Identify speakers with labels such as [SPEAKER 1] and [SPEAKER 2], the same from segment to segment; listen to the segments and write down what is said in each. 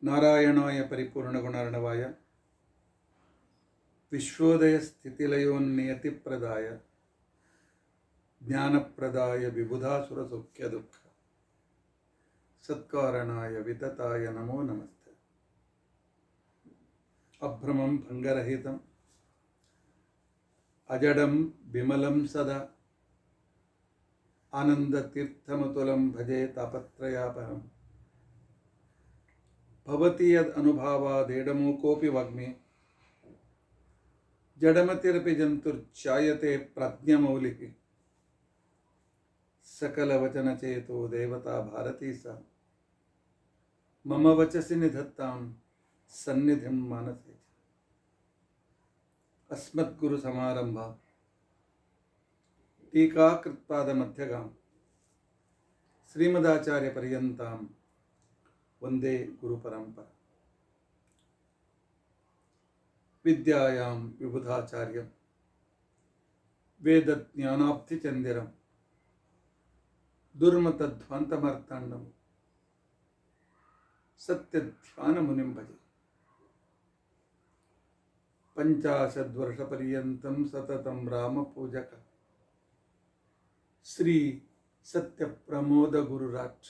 [SPEAKER 1] ನಾರಾಯಣಾಯ ಪರಿಪೂರ್ಣಗುಣಾರ್ಣವಾಯ ವಿಶ್ವೋದಯ ಸ್ಥಿತಿಲಯೋನ್ನಿಯತಿಪ್ರದಾಯ ಜ್ಞಾನಪ್ರದಾಯ ವಿಬುಧಾಸುರಸೌಖ್ಯ ದುಃಖ ಸತ್ಕಾರಣಾಯ ವಿತತಾಯ ನಮೋ ನಮಸ್ತೆ. ಅಭ್ರಮಂ ಭಂಗರಹಿತಂ ಅಜಡಂ ವಿಮಲಂ ಸದಾ ಆನಂದತೀರ್ಥಮತುಲಂ ಭಜೆ ತಾಪತ್ರಯಾಪಹಂ. ಭವತಿ ಯದ್ ಅನುಭಾವಾದೇಡಮೂಕೋಪಿ ವಾಗ್ಮಿ ಜಡಮತಿರಪಿ ಜಂತುರ್ಚಾಯತೆ ಪ್ರಾಜ್ಞಮೌಲಿಃ. ಸಕಲವಚನಚೇತೋ ದೇವತಾ ಭಾರತೀ ಸ ಮಮ ವಚಸಿ ನಿಧತ್ತಾಂ ಸನ್ನಿಧಿಂ ಮಾನಸೇ. ಅಸ್ಮದ್ಗುರು ಸಮಾರಂಭ ಟೀಕಾಕೃತ್ಪಾದಮಧ್ಯಗಾಂ ಶ್ರೀಮದಾಚಾರ್ಯ ಪರ್ಯಂತಾಂ ವಂದೇ ಗುರುಪರಂಪರ. ವಿದ್ಯಾಯಾಂ ವಿಬುಧಾಚಾರ್ಯಂ ವೇದಜ್ಞಾನಾಬ್ಧಿಚಂದಿರಂ ದುರ್ಮತಧ್ವಾಂತಮಾರ್ತಾಂಡಂ ಸತ್ಯಧ್ಯಾನಮುನಿಂ ಭಜೆ. 50 ವರ್ಷಪರ್ಯಂತಂ ಸತತಂ ರಾಮಪೂಜಕ ಶ್ರೀ ಸತ್ಯಪ್ರಮೋದ ಗುರುರಾಜ್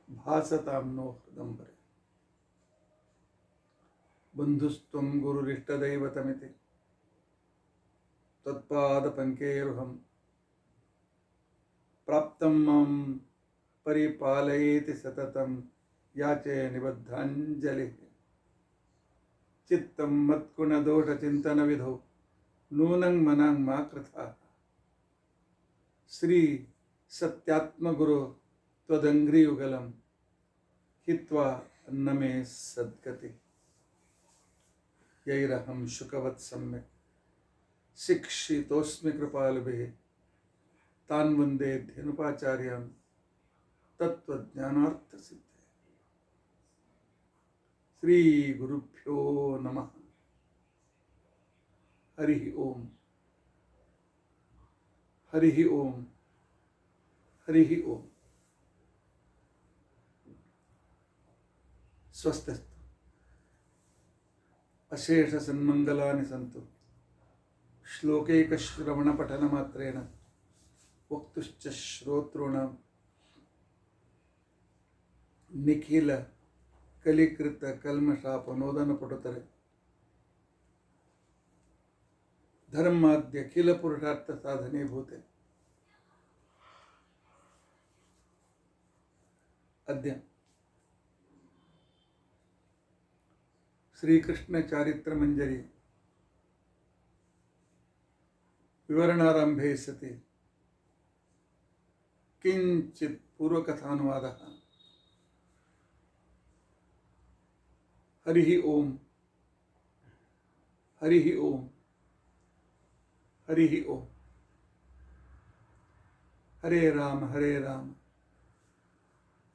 [SPEAKER 1] ಭಾಸತಾಂ ನೋ ಹೃದಂಬರೆ. ಬಂಧುಸ್ತ್ವಂ ಗುರುರಿಷ್ಟದೈವತಮಿತಿ ತ್ವತ್ಪಾದಪಂಕೇರುಹಂ ಪ್ರಾಪ್ತಂ ಮಾಂ ಪರಿಪಾಲಯೇತಿ ಸತತಂ ಯಾಚೆ ನಿಬದ್ಧಾಂಜಲಿ. ಚಿತ್ತಂ ಮತ್ಕುಣದೋಷಚಿಂತನವಿಧೌ ನೂನಂ ಮನಾಂ ಮಾ ಕೃಥಾ. ಶ್ರೀ ಸತ್ಯಾತ್ಮಗುರು ತ್ವದಂಘ್ರಿಯುಗಲಂ ಹಿತ್ವಾ ನಮೇ ಸದ್ಗತಿ. ಯೈರಹಂ ಶುಕವತ್ ಸಮ್ಯಕ್ ಶಿಕ್ಷಿತೋಸ್ಮಿ ಕೃಪಾಲುಭಿಃ ತಾನ್ ವಂದೇ ಧೇನುಪಾಚಾರ್ಯಾನ್ ತತ್ವಜ್ಞಾನಾರ್ಥಸಿದ್ಧೇ. ಶ್ರೀ ಗುರುಭ್ಯೋ ನಮಃ. ಹರಿ ಓಂ ಹರಿ ಓಂ ಹರಿ ಓಂ. ಸ್ವಸ್ಥಸ್ತು. ಅಶೇಷ ಸನ್ಮಂಗಲಾನಿ ಸಂತು. ಶ್ಲೋಕೈಕಶ್ರವಣ ಪಠನ ಮಾತ್ರೇಣ ವಕ್ತುಶ್ಚ ಶ್ರೋತॄಣಾಂ ನಿಖಿಲ ಕಲಿಕೃತ ಕಲ್ಮಷಾಪನೋದನ ಪಟುತರೆ. ಧರ್ಮಾದ್ಯ ಖಿಲ ಪುರುಷಾರ್ಥ ಸಾಧನೀಭೂತೆ. ಅದ್ಯ ಶ್ರೀಕೃಷ್ಣ ಚಾರಿತ್ರ ಮಂಜರಿ ವಿವರಣಾರಂಭೆ ಸತಿ ಕಿಂಚಿತ್ ಪೂರ್ವಕಥಾನುವಾದ. ಹರಿ ಓಂ ಹರಿ ಓಂ ಹರಿ ಓಂ. ಹರೇ ರಾಮ ಹರೇ ರಾಮ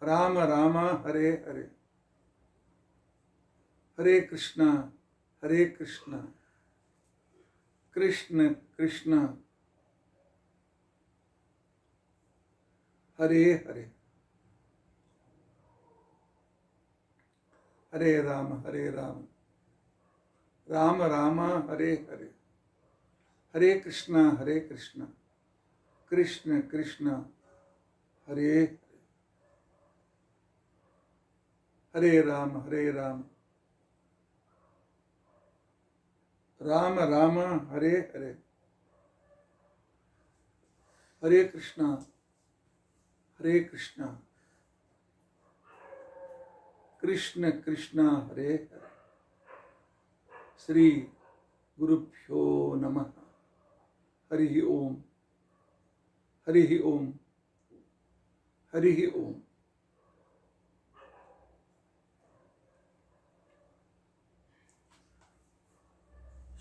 [SPEAKER 1] ರಾಮ ರಾಮ ಹರೇ ಹರೇ. ಹರೇ ಕೃಷ್ಣ ಕೃಷ್ಣ ಕೃಷ್ಣ ಹರೇ ಹರೇ. ಹರೇ ರಾಮ ರಾಮ ರಾಮ ಹರೇ ಹರೇ. ಹರೇ ಕೃಷ್ಣ ಕೃಷ್ಣ ಕೃಷ್ಣ ಹರೇ ಹರೇ. ಹರೇ ರಾಮ ರಾಮ ರಾಮ ಹರೇ ಹರೇ. ಹರೇ ಕೃಷ್ಣ ಕೃಷ್ಣ ಕೃಷ್ಣ ಹರೇ ಹರೇ. ಶ್ರೀ ಗುರುಭ್ಯೋ ನಮಃ. ಹರಿ ಓಂ ಹರಿ ಓಂ ಹರಿ ಓಂ.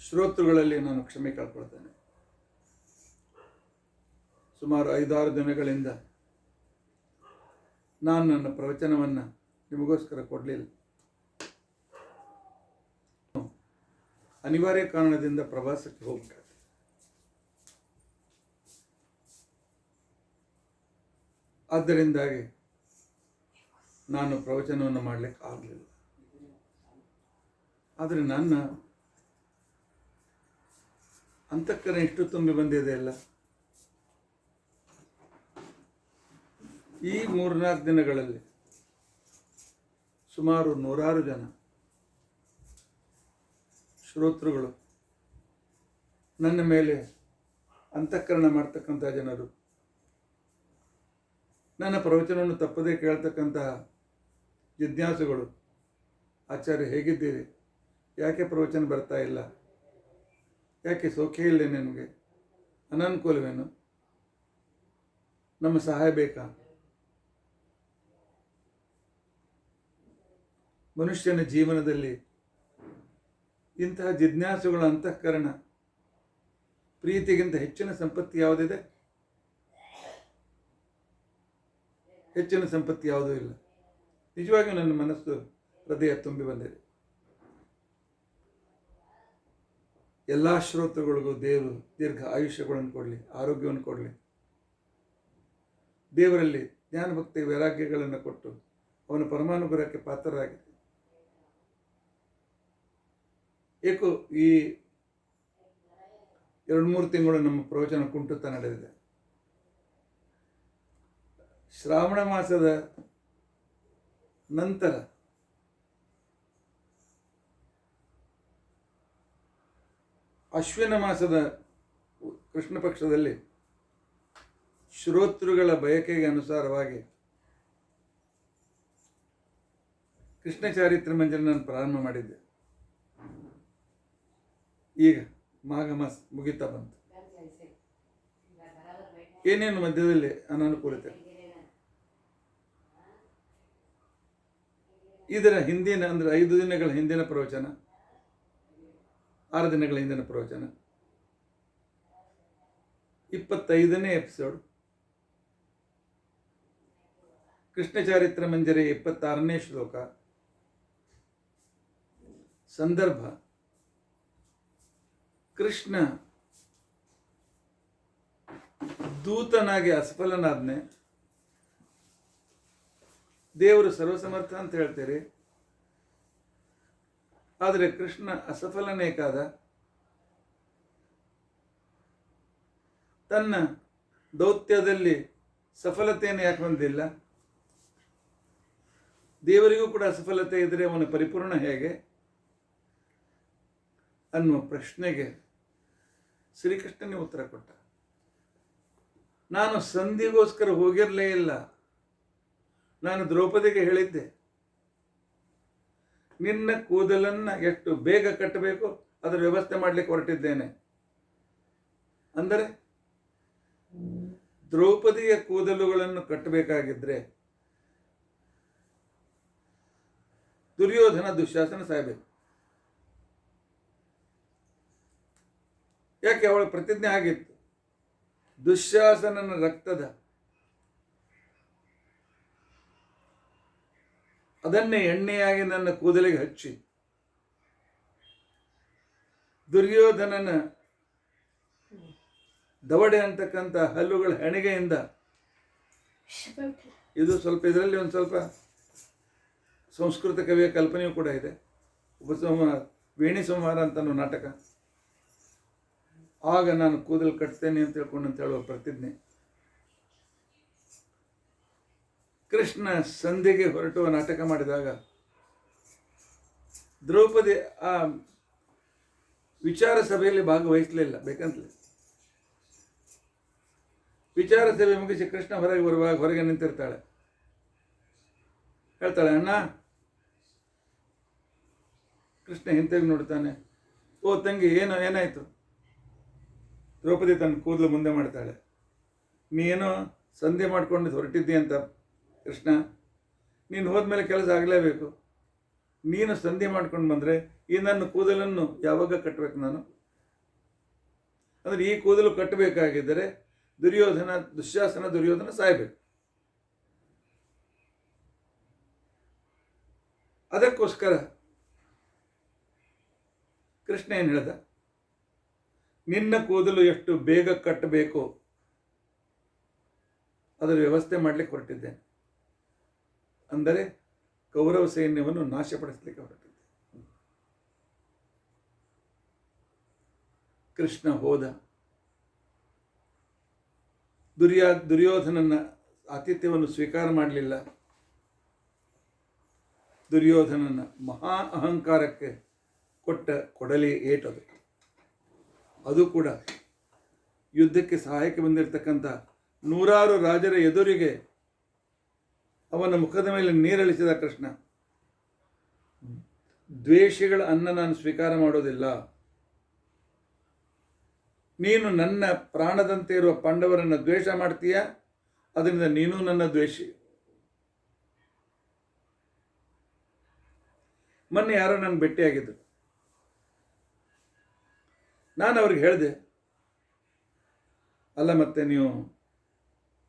[SPEAKER 1] ಶ್ರೋತೃಗಳಲ್ಲಿ ನಾನು ಕ್ಷಮೆ ಕೇಳ್ಕೊಳ್ತೇನೆ. ಸುಮಾರು 5-6 ದಿನಗಳಿಂದ ನಾನು ನನ್ನ ಪ್ರವಚನವನ್ನು ನಿಮಗೋಸ್ಕರ ಕೊಡಲಿಲ್ಲ. ಅನಿವಾರ್ಯ ಕಾರಣದಿಂದ ಪ್ರವಾಸಕ್ಕೆ ಹೋಗಬೇಕಾಗ್ತದೆ. ಆದ್ದರಿಂದಾಗಿ ನಾನು ಪ್ರವಚನವನ್ನು ಮಾಡಲಿಕ್ಕೆ ಆಗಲಿಲ್ಲ. ಆದರೆ ನನ್ನ ಅಂತಃಕರಣ ಎಷ್ಟು ತುಂಬಿ ಬಂದಿದೆ ಅಲ್ಲ. ಈ 3-4 ದಿನಗಳಲ್ಲಿ ಸುಮಾರು 100 ಜನ ಶ್ರೋತೃಗಳು, ನನ್ನ ಮೇಲೆ ಅಂತಃಕರಣ ಮಾಡ್ತಕ್ಕಂಥ ಜನರು, ನನ್ನ ಪ್ರವಚನವನ್ನು ತಪ್ಪದೇ ಕೇಳ್ತಕ್ಕಂತಹ ಜಿಜ್ಞಾಸುಗಳು, ಆಚಾರ್ಯ ಹೇಗಿದ್ದೀರಿ, ಯಾಕೆ ಪ್ರವಚನ ಬರ್ತಾ ಇಲ್ಲ, ಯಾಕೆ ಸೌಖ್ಯ ಇಲ್ಲ, ನಿಮಗೆ ಅನನುಕೂಲವೇನು, ನಮ್ಮ ಸಹಾಯ ಬೇಕಾ? ಮನುಷ್ಯನ ಜೀವನದಲ್ಲಿ ಇಂತಹ ಜಿಜ್ಞಾಸುಗಳ ಅಂತಃಕರಣ ಪ್ರೀತಿಗಿಂತ ಹೆಚ್ಚಿನ ಸಂಪತ್ತಿ ಯಾವುದಿದೆ? ಹೆಚ್ಚಿನ ಸಂಪತ್ತಿ ಯಾವುದೂ ಇಲ್ಲ. ನಿಜವಾಗಿಯೂ ನನ್ನ ಮನಸ್ಸು, ಹೃದಯ ತುಂಬಿ ಬಂದಿದೆ. ಎಲ್ಲ ಶ್ರೋತೃಗಳಿಗೂ ದೇವರು ದೀರ್ಘ ಆಯುಷ್ಯಗಳನ್ನು ಕೊಡಲಿ, ಆರೋಗ್ಯವನ್ನು ಕೊಡಲಿ. ದೇವರಲ್ಲಿ ಜ್ಞಾನ ಭಕ್ತಿ ವೈರಾಗ್ಯಗಳನ್ನು ಕೊಟ್ಟು ಅವನ ಪರಮಾನುಗ್ರಹಕ್ಕೆ ಪಾತ್ರರಾಗಿದೆ. ಏಕೋ ಈ 2-3 ತಿಂಗಳು ನಮ್ಮ ಪ್ರವಚನ ಕುಂಟುತ್ತಾ ನಡೆದಿದೆ. ಶ್ರಾವಣ ಮಾಸದ ನಂತರ ಅಶ್ವಿನ ಮಾಸದ ಕೃಷ್ಣ ಪಕ್ಷದಲ್ಲಿ ಶ್ರೋತೃಗಳ ಬಯಕೆಗೆ ಅನುಸಾರವಾಗಿ ಕೃಷ್ಣ ಚಾರಿತ್ರ ಮಂಜರಿ ನಾನು ಪ್ರಾರಂಭ ಮಾಡಿದ್ದೆ. ಈಗ ಮಾಘ ಮಾಸ ಮುಗಿತಾ ಬಂತು. ಏನೇನು ಮಧ್ಯದಲ್ಲಿ ಅನಾನುಕೂಲತೆ. ಇದರ ಹಿಂದಿನ ಅಂದರೆ 5 ದಿನಗಳ ಹಿಂದಿನ ಪ್ರವಚನ, 6 ದಿನಗಳ ಹಿಂದಿನ ಪ್ರವಚನ, 25ನೇ ಎಪಿಸೋಡ್, ಕೃಷ್ಣ ಚಾರಿತ್ರ ಮಂಜರಿ 26ನೇ ಶ್ಲೋಕ, ಸಂದರ್ಭ ಕೃಷ್ಣ ದೂತನಾಗಿ ಅಸಫಲನಾದ್ನೆ. ದೇವರು ಸರ್ವಸಮರ್ಥ ಅಂತ ಹೇಳ್ತೀರಿ, ಆದರೆ ಕೃಷ್ಣ ಅಸಫಲನೇಕಾದ. ತನ್ನ ದೌತ್ಯದಲ್ಲಿ ಸಫಲತೆಯನ್ನು ಯಾಕೆ ಹೊಂದಿಲ್ಲ? ದೇವರಿಗೂ ಕೂಡ ಅಸಫಲತೆ ಇದ್ದರೆ ಅವನ ಪರಿಪೂರ್ಣ ಹೇಗೆ ಅನ್ನುವ ಪ್ರಶ್ನೆಗೆ ಶ್ರೀಕೃಷ್ಣನೇ ಉತ್ತರ ಕೊಟ್ಟ. ನಾನು ಸಂಧಿಗೋಸ್ಕರ ಹೋಗಿರಲೇ ಇಲ್ಲ. ನಾನು ದ್ರೌಪದಿಗೆ ಹೇಳಿದ್ದೆ, ನಿನ್ನ ಕೂದಲನ್ನು ಎಷ್ಟು ಬೇಗ ಕಟ್ಟಬೇಕು ಅದರ ವ್ಯವಸ್ಥೆ ಮಾಡಲಿಕ್ಕೆ ಹೊರಟಿದ್ದೇನೆ. ಅಂದರೆ ದ್ರೌಪದಿಯ ಕೂದಲುಗಳನ್ನು ಕಟ್ಟಬೇಕಾಗಿದ್ರೆ ದುರ್ಯೋಧನ ದುಶ್ಯಾಸನ ಸಾಯಬೇಕು. ಯಾಕೆ? ಅವಳ ಪ್ರತಿಜ್ಞೆ ಆಗಿತ್ತು, ದುಶ್ಯಾಸನನ ರಕ್ತದ ಅದನ್ನೇ ಎಣ್ಣೆಯಾಗಿ ನನ್ನ ಕೂದಲಿಗೆ ಹಚ್ಚಿ ದುರ್ಯೋಧನನ ದವಡೆ ಅಂತಕ್ಕಂಥ ಹಲ್ಲುಗಳ ಹೆಣಿಗೆಯಿಂದ, ಇದು ಸ್ವಲ್ಪ ಇದರಲ್ಲಿ ಒಂದು ಸ್ವಲ್ಪ ಸಂಸ್ಕೃತ ಕವಿಯ ಕಲ್ಪನೆಯೂ ಕೂಡ ಇದೆ. ಉಪಸಂಹಾರ, ವೇಣಿ ಸಂಹಾರ ಅಂತ ನಾಟಕ. ಆಗ ನಾನು ಕೂದಲು ಕಟ್ತೇನೆ ಅಂತ ಹೇಳ್ಕೊಂಡು ಅಂತ ಹೇಳುವ ಪ್ರತಿಜ್ಞೆ. ಕೃಷ್ಣ ಸಂಧಿಗೆ ಹೊರಟುವ ನಾಟಕ ಮಾಡಿದಾಗ ದ್ರೌಪದಿ ಆ ವಿಚಾರ ಸಭೆಯಲ್ಲಿ ಭಾಗವಹಿಸಲಿಲ್ಲ. ಬೇಕಂತಲೇ ವಿಚಾರ ಸಭೆ ಮುಗಿಸಿ ಕೃಷ್ಣ ಹೊರಗೆ ಬರುವಾಗ ಹೊರಗೆ ನಿಂತಿರ್ತಾಳೆ. ಹೇಳ್ತಾಳೆ, ಅಣ್ಣ. ಕೃಷ್ಣ ಹಿಂತಿರುಗಿ ನೋಡ್ತಾನೆ. ಓ ತಂಗಿ, ಏನಾಯ್ತು? ದ್ರೌಪದಿ ತನ್ನ ಕೂದಲು ಮುಂದೆ ಮಾಡ್ತಾಳೆ. ನೀನೋ ಸಂಧಿ ಮಾಡ್ಕೊಂಡು ಹೊರಟಿದ್ದಿ ಅಂತ ಕೃಷ್ಣ. ನೀನು ಹೋದ್ಮೇಲೆ ಕೆಲಸ ಆಗಲೇಬೇಕು. ನೀನು ಸಂಧಿ ಮಾಡ್ಕೊಂಡು ಬಂದರೆ ಈ ನನ್ನ ಕೂದಲನ್ನು ಯಾವಾಗ ಕಟ್ಟಬೇಕು ನಾನು? ಅಂದರೆ ಈ ಕೂದಲು ಕಟ್ಟಬೇಕಾಗಿದ್ದರೆ ದುಶ್ಯಾಸನ ದುರ್ಯೋಧನ ಸಾಯಬೇಕು. ಅದಕ್ಕೋಸ್ಕರ ಕೃಷ್ಣ ಏನು ಹೇಳ್ದ? ನಿನ್ನ ಕೂದಲು ಎಷ್ಟು ಬೇಗ ಕಟ್ಟಬೇಕು ಅದರ ವ್ಯವಸ್ಥೆ ಮಾಡಲಿಕ್ಕೆ ಹೊರಟಿದ್ದೇನೆ. ಅಂದರೆ ಕೌರವ ಸೈನ್ಯವನ್ನು ನಾಶಪಡಿಸಲಿಕ್ಕೆ ಹೊರಟಿದ್ದೆ. ಕೃಷ್ಣ ಹೋದ. ದುರ್ಯೋಧನನ ಆತಿಥ್ಯವನ್ನು ಸ್ವೀಕಾರ ಮಾಡಲಿಲ್ಲ. ದುರ್ಯೋಧನನ ಮಹಾ ಅಹಂಕಾರಕ್ಕೆ ಕೊಟ್ಟ ಕೊಡಲಿ ಏಟದು. ಅದು ಕೂಡ ಯುದ್ಧಕ್ಕೆ ಸಹಾಯಕ್ಕೆ ಬಂದಿರತಕ್ಕಂಥ ನೂರಾರು ರಾಜರ ಎದುರಿಗೆ ಅವನ ಮುಖದ ಮೇಲೆ ನೀರಳಿಸಿದ ಕೃಷ್ಣ. ದ್ವೇಷಿಗಳ ಅನ್ನ ನಾನು ಸ್ವೀಕಾರ ಮಾಡೋದಿಲ್ಲ. ನೀನು ನನ್ನ ಪ್ರಾಣದಂತೆ ಇರುವ ಪಾಂಡವರನ್ನು ದ್ವೇಷ ಮಾಡ್ತೀಯ, ಅದರಿಂದ ನೀನು ನನ್ನ ದ್ವೇಷಿ. ಮೊನ್ನೆ ಯಾರೋ ನಾನು ಭೇಟಿಯಾಗಿದ್ದರು. ನಾನು ಅವ್ರಿಗೆ ಹೇಳಿದೆ, ಅಲ್ಲ ಮತ್ತೆ ನೀವು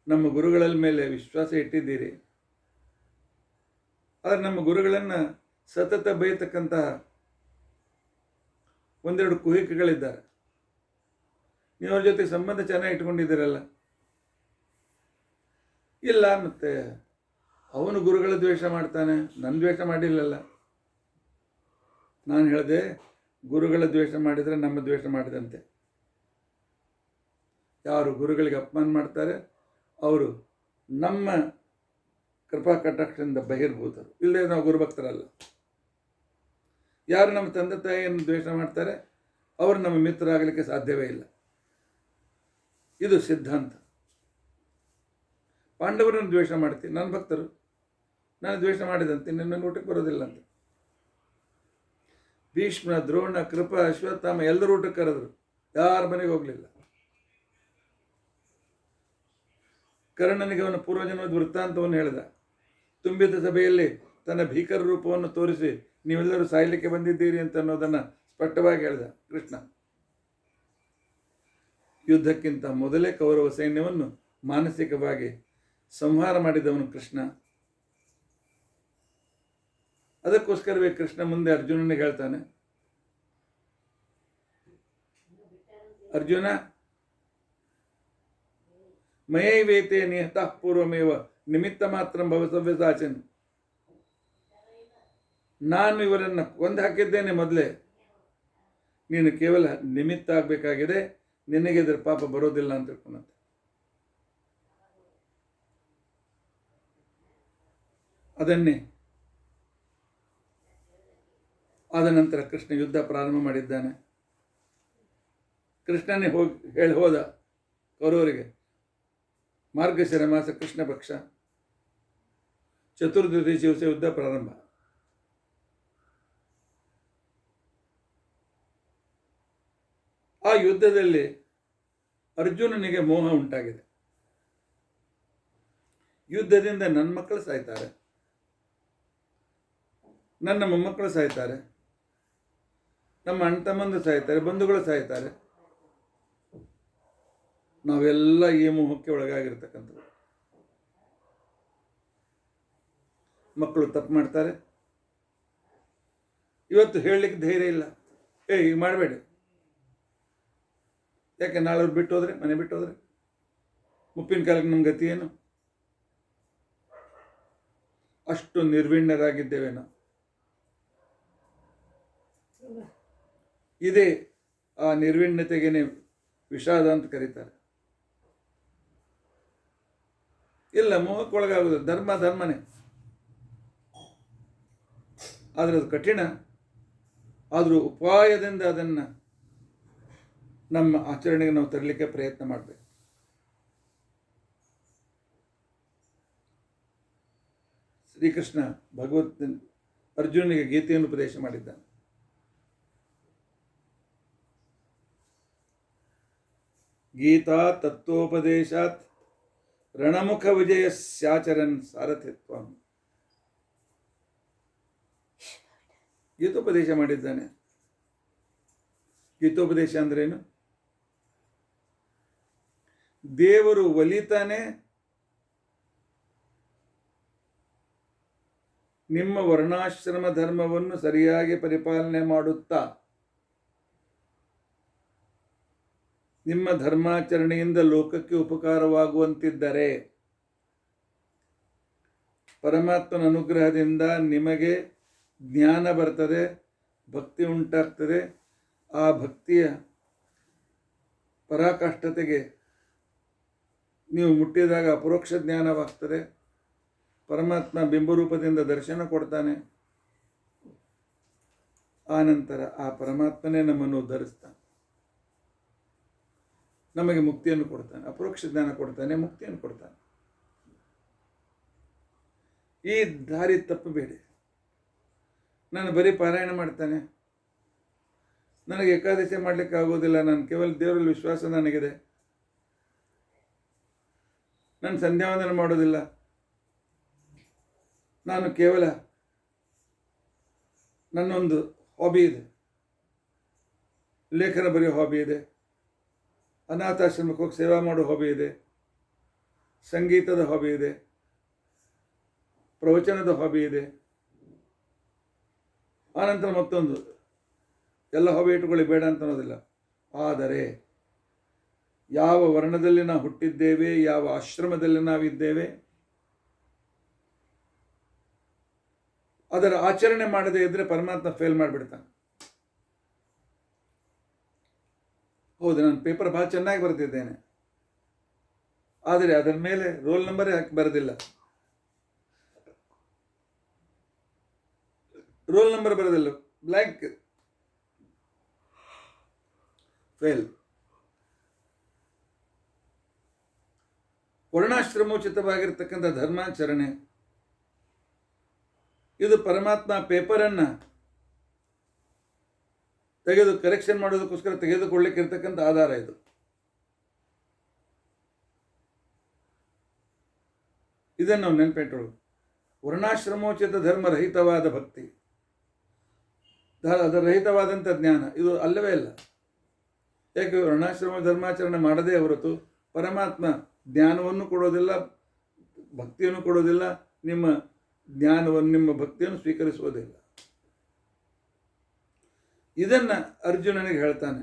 [SPEAKER 1] ನಮ್ಮ ಗುರುಗಳ ಮೇಲೆ ವಿಶ್ವಾಸ ಇಟ್ಟಿದ್ದೀರಿ, ಆದರೆ ನಮ್ಮ ಗುರುಗಳನ್ನು ಸತತ ಬೈತಕ್ಕಂತಹ ಒಂದೆರಡು ಕುಹಿಕಗಳಿದ್ದಾರೆ. ನೀವು ಅವ್ರ ಜೊತೆ ಸಂಬಂಧ ಚೆನ್ನಾಗಿ ಇಟ್ಕೊಂಡಿದ್ದೀರಲ್ಲ. ಇಲ್ಲ, ಮತ್ತೆ ಅವನು ಗುರುಗಳ ದ್ವೇಷ ಮಾಡ್ತಾನೆ, ನನ್ನ ದ್ವೇಷ ಮಾಡಿಲ್ಲಲ್ಲ. ನಾನು ಹೇಳಿದೆ, ಗುರುಗಳ ದ್ವೇಷ ಮಾಡಿದರೆ ನಮ್ಮ ದ್ವೇಷ ಮಾಡಿದಂತೆ. ಯಾರು ಗುರುಗಳಿಗೆ ಅಪಮಾನ ಮಾಡ್ತಾರೆ ಅವರು ನಮ್ಮ ಕೃಪಾ ಕಟಾಕ್ಷದಿಂದ ಬಹಿರ್ಭೂತರು, ಇಲ್ಲದೆ ನಾವು ಗುರುಭಕ್ತರಲ್ಲ. ಯಾರು ನಮ್ಮ ತಂದೆ ತಾಯಿಯನ್ನು ದ್ವೇಷ ಮಾಡ್ತಾರೆ ಅವರು ನಮ್ಮ ಮಿತ್ರರಾಗಲಿಕ್ಕೆ ಸಾಧ್ಯವೇ ಇಲ್ಲ. ಇದು ಸಿದ್ಧಾಂತ. ಪಾಂಡವರನ್ನು ದ್ವೇಷ ಮಾಡ್ತೀನಿ, ನನ್ನ ಭಕ್ತರು, ನಾನು ದ್ವೇಷ ಮಾಡಿದಂತೆ ನಿನ್ನ ಊಟಕ್ಕೆ ಬರೋದಿಲ್ಲ ಅಂತ. ಭೀಷ್ಮ, ದ್ರೋಣ, ಕೃಪ, ಅಶ್ವತ್ಥಾಮ ಎಲ್ಲರೂ ಊಟಕ್ಕೆ ಕರೆದ್ರು, ಯಾರ ಮನೆಗೆ ಹೋಗಲಿಲ್ಲ. ಕರ್ಣನಿಗೆ ಅವನ ಪೂರ್ವಜನ್ಮದ ವೃತ್ತಾಂತವನ್ನು ಹೇಳಿದ. ತುಂಬಿದ ಸಭೆಯಲ್ಲಿ ತನ್ನ ಭೀಕರ ರೂಪವನ್ನು ತೋರಿಸಿ ನೀವೆಲ್ಲರೂ ಸಾಯಲಿಕ್ಕೆ ಬಂದಿದ್ದೀರಿ ಅಂತ ಅನ್ನೋದನ್ನು ಸ್ಪಷ್ಟವಾಗಿ ಹೇಳಿದ ಕೃಷ್ಣ. ಯುದ್ಧಕ್ಕಿಂತ ಮೊದಲೇ ಕೌರವ ಸೈನ್ಯವನ್ನು ಮಾನಸಿಕವಾಗಿ ಸಂಹಾರ ಮಾಡಿದವನು ಕೃಷ್ಣ. ಅದಕ್ಕೋಸ್ಕರವೇ ಕೃಷ್ಣ ಮುಂದೆ ಅರ್ಜುನನಿಗೆ ಹೇಳ್ತಾನೆ, ಅರ್ಜುನ, ಮಯೈವೇತೆ ನಿಹತಃ ಪೂರ್ವಮೇವ ನಿಮಿತ್ತ ಮಾತ್ರ ಭವಸವ್ಯಸಾಚನ್. ನಾನು ಇವರನ್ನು ಕೊಂದು ಹಾಕಿದ್ದೇನೆ ಮೊದಲೇ, ನೀನು ಕೇವಲ ನಿಮಿತ್ತ ಆಗಬೇಕಾಗಿದೆ, ನಿನಗೆ ಇದರ ಪಾಪ ಬರೋದಿಲ್ಲ ಅಂತ ತಿಳ್ಕೊಂಡಂತೆ. ಅದನ್ನೇ ಆದ ನಂತರ ಕೃಷ್ಣ ಯುದ್ಧ ಪ್ರಾರಂಭ ಮಾಡಿದ್ದಾನೆ. ಕೃಷ್ಣನೇ ಹೇಳಿ ಹೋದ ಕೌರವರಿಗೆ, ಮಾರ್ಗಶಿರ ಮಾಸ ಕೃಷ್ಣ ಪಕ್ಷ, ಚತುರ್ದಶಿ ದಿವಸ ಯುದ್ಧ ಪ್ರಾರಂಭ. ಆ ಯುದ್ಧದಲ್ಲಿ ಅರ್ಜುನನಿಗೆ ಮೋಹ ಉಂಟಾಗಿದೆ. ಯುದ್ಧದಿಂದ ನನ್ನ ಮಕ್ಕಳು ಸಾಯ್ತಾರೆ, ನನ್ನ ಮೊಮ್ಮಕ್ಕಳು ಸಾಯ್ತಾರೆ, ನಮ್ಮ ಅಣ್ಣ ತಮ್ಮಂದು ಸಾಯ್ತಾರೆ, ಬಂಧುಗಳು ಸಾಯ್ತಾರೆ. ನಾವೆಲ್ಲ ಈ ಮೋಹಕ್ಕೆ ಒಳಗಾಗಿರ್ತಕ್ಕಂಥದ್ದು. ಮಕ್ಕಳು ತಪ್ಪು ಮಾಡ್ತಾರೆ, ಇವತ್ತು ಹೇಳಲಿಕ್ಕೆ ಧೈರ್ಯ ಇಲ್ಲ, ಈಗ ಮಾಡಬೇಡಿ, ಯಾಕೆ ನಾಳೆ ಅವ್ರು ಬಿಟ್ಟು ಹೋದ್ರೆ, ಮನೆ ಬಿಟ್ಟು ಹೋದ್ರೆ ಮುಪ್ಪಿನ ಕಾಲಕ್ಕೆ ನಮ್ಮ ಗತಿ ಏನು? ಅಷ್ಟು ನಿರ್ವಿಣ್ಣರಾಗಿದ್ದೇವೆ ನಾವು. ಇದೇ ಆ ನಿರ್ವಿಣ್ಣತೆಗೇನೆ ವಿಷಾದ ಅಂತ ಕರೀತಾರೆ. ಇಲ್ಲ, ಮೋಹಕ್ಕೊಳಗಾಗೋದು ಧರ್ಮನೇ, ಆದರೆ ಅದು ಕಠಿಣ. ಆದರೂ ಉಪಾಯದಿಂದ ಅದನ್ನು ನಮ್ಮ ಆಚರಣೆಗೆ ನಾವು ತರಲಿಕ್ಕೆ ಪ್ರಯತ್ನ ಮಾಡಬೇಕು. ಶ್ರೀಕೃಷ್ಣ ಭಗವತ್ ಅರ್ಜುನನಿಗೆ ಗೀತೆಯನ್ನು ಉಪದೇಶ ಮಾಡಿದ್ದಾನೆ. ಗೀತಾ ತತ್ವೋಪದೇಶಾತ್ ರಣಮುಖ ವಿಜಯಸ್ಯಾಚರನ್ ಸಾರಥಿತ್ವ. ಗೀತೋಪದೇಶ ಮಾಡಿದ್ದಾನೆ. ಗೀತೋಪದೇಶ ಅಂದ್ರೇನು? ದೇವರು ಒಲಿತಾನೆ, ನಿಮ್ಮ ವರ್ಣಾಶ್ರಮ ಧರ್ಮವನ್ನು ಸರಿಯಾಗಿ ಪರಿಪಾಲನೆ ಮಾಡುತ್ತಾ ನಿಮ್ಮ ಧರ್ಮಾಚರಣೆಯಿಂದ ಲೋಕಕ್ಕೆ ಉಪಕಾರವಾಗುವಂತಿದ್ದರೆ ಪರಮಾತ್ಮನ ಅನುಗ್ರಹದಿಂದ ನಿಮಗೆ ಜ್ಞಾನ ಬರ್ತದೆ, ಭಕ್ತಿ ಉಂಟಾಗ್ತದೆ. ಆ ಭಕ್ತಿಯ ಪರಾಕಾಷ್ಠತೆಗೆ ನೀವು ಮುಟ್ಟಿದಾಗ ಅಪರೋಕ್ಷ ಜ್ಞಾನವಾಗ್ತದೆ. ಪರಮಾತ್ಮ ಬಿಂಬರೂಪದಿಂದ ದರ್ಶನ ಕೊಡ್ತಾನೆ. ಆ ನಂತರ ಆ ಪರಮಾತ್ಮನೇ ನಮ್ಮನ್ನು ಉದ್ಧರಿಸ್ತಾನೆ, ನಮಗೆ ಮುಕ್ತಿಯನ್ನು ಕೊಡ್ತಾನೆ, ಅಪರೋಕ್ಷ ಜ್ಞಾನ ಕೊಡ್ತಾನೆ, ಮುಕ್ತಿಯನ್ನು ಕೊಡ್ತಾನೆ. ಈ ದಾರಿ ತಪ್ಪಬೇಡಿ. ನಾನು ಬರೀ ಪಾರಾಯಣ ಮಾಡ್ತಾನೆ, ನನಗೆ ಏಕಾದಶಿ ಮಾಡಲಿಕ್ಕೆ ಆಗೋದಿಲ್ಲ, ನಾನು ಕೇವಲ ದೇವರಲ್ಲಿ ವಿಶ್ವಾಸ ನನಗಿದೆ, ನಾನು ಸಂಧ್ಯಾವಂದನ ಮಾಡೋದಿಲ್ಲ, ನಾನು ಕೇವಲ ನನ್ನೊಂದು ಹಾಬಿ ಇದೆ, ಲೇಖನ ಬರೆಯೋ ಹಾಬಿ ಇದೆ, ಅನಾಥಾಶ್ರಮಕ್ಕೆ ಹೋಗಿ ಸೇವಾ ಮಾಡೋ ಹಾಬಿ ಇದೆ, ಸಂಗೀತದ ಹಾಬಿ ಇದೆ, ಪ್ರವಚನದ ಹಾಬಿ ಇದೆ, ಆನಂತರ ಮತ್ತೊಂದು, ಎಲ್ಲ ಹಾಬಿ ಇಟ್ಟುಕೊಳ್ಳಿ, ಬೇಡ ಅಂತ ಅನ್ನೋದಿಲ್ಲ. ಆದರೆ ಯಾವ ವರ್ಣದಲ್ಲಿ ನಾವು ಹುಟ್ಟಿದ್ದೇವೆ, ಯಾವ ಆಶ್ರಮದಲ್ಲಿ ನಾವಿದ್ದೇವೆ, ಅದರ ಆಚರಣೆ ಮಾಡದೇ ಇದ್ದರೆ ಪರಮಾತ್ಮ ಫೇಲ್ ಮಾಡಿಬಿಡ್ತಾನೆ. ಹೌದು, ನಾನು ಪೇಪರ್ ಭಾಳ ಚೆನ್ನಾಗಿ ಬರೆದಿದ್ದೇನೆ, ಆದರೆ ಅದರ ಮೇಲೆ ರೋಲ್ ನಂಬರೇ ಹಾಕಿ ಬರೋದಿಲ್ಲ, ರೋಲ್ ನಂಬರ್ ಬರೋದಿಲ್ಲ, ಬ್ಲ್ಯಾಂಕ್, ಫೇಲ್. ವರ್ಣಾಶ್ರಮೋಚಿತವಾಗಿರ್ತಕ್ಕಂಥ ಧರ್ಮಾಚರಣೆ ಇದು ಪರಮಾತ್ಮ ಪೇಪರನ್ನು ತೆಗೆದು ಕರೆಕ್ಷನ್ ಮಾಡೋದಕ್ಕೋಸ್ಕರ ತೆಗೆದುಕೊಳ್ಳಿಕ್ಕೆ ಇರ್ತಕ್ಕಂಥ ಆಧಾರ ಇದು. ಇದನ್ನು ನಾವು ನೆನಪಿಟ್ಟಳು. ವರ್ಣಾಶ್ರಮೋಚಿತ ಧರ್ಮರಹಿತವಾದ ಭಕ್ತಿ, ಅದರ ರಹಿತವಾದಂಥ ಜ್ಞಾನ ಇದು ಅಲ್ಲವೇ ಇಲ್ಲ. ಯಾಕೆ? ವರ್ಣಾಶ್ರಮ ಧರ್ಮಾಚರಣೆ ಮಾಡದೇ ಹೊರತು ಪರಮಾತ್ಮ ಜ್ಞಾನವನ್ನು ಕೊಡೋದಿಲ್ಲ, ಭಕ್ತಿಯನ್ನು ಕೊಡೋದಿಲ್ಲ, ನಿಮ್ಮ ಜ್ಞಾನವನ್ನು, ನಿಮ್ಮ ಭಕ್ತಿಯನ್ನು ಸ್ವೀಕರಿಸುವುದಿಲ್ಲ. ಇದನ್ನು ಅರ್ಜುನನಿಗೆ ಹೇಳ್ತಾನೆ.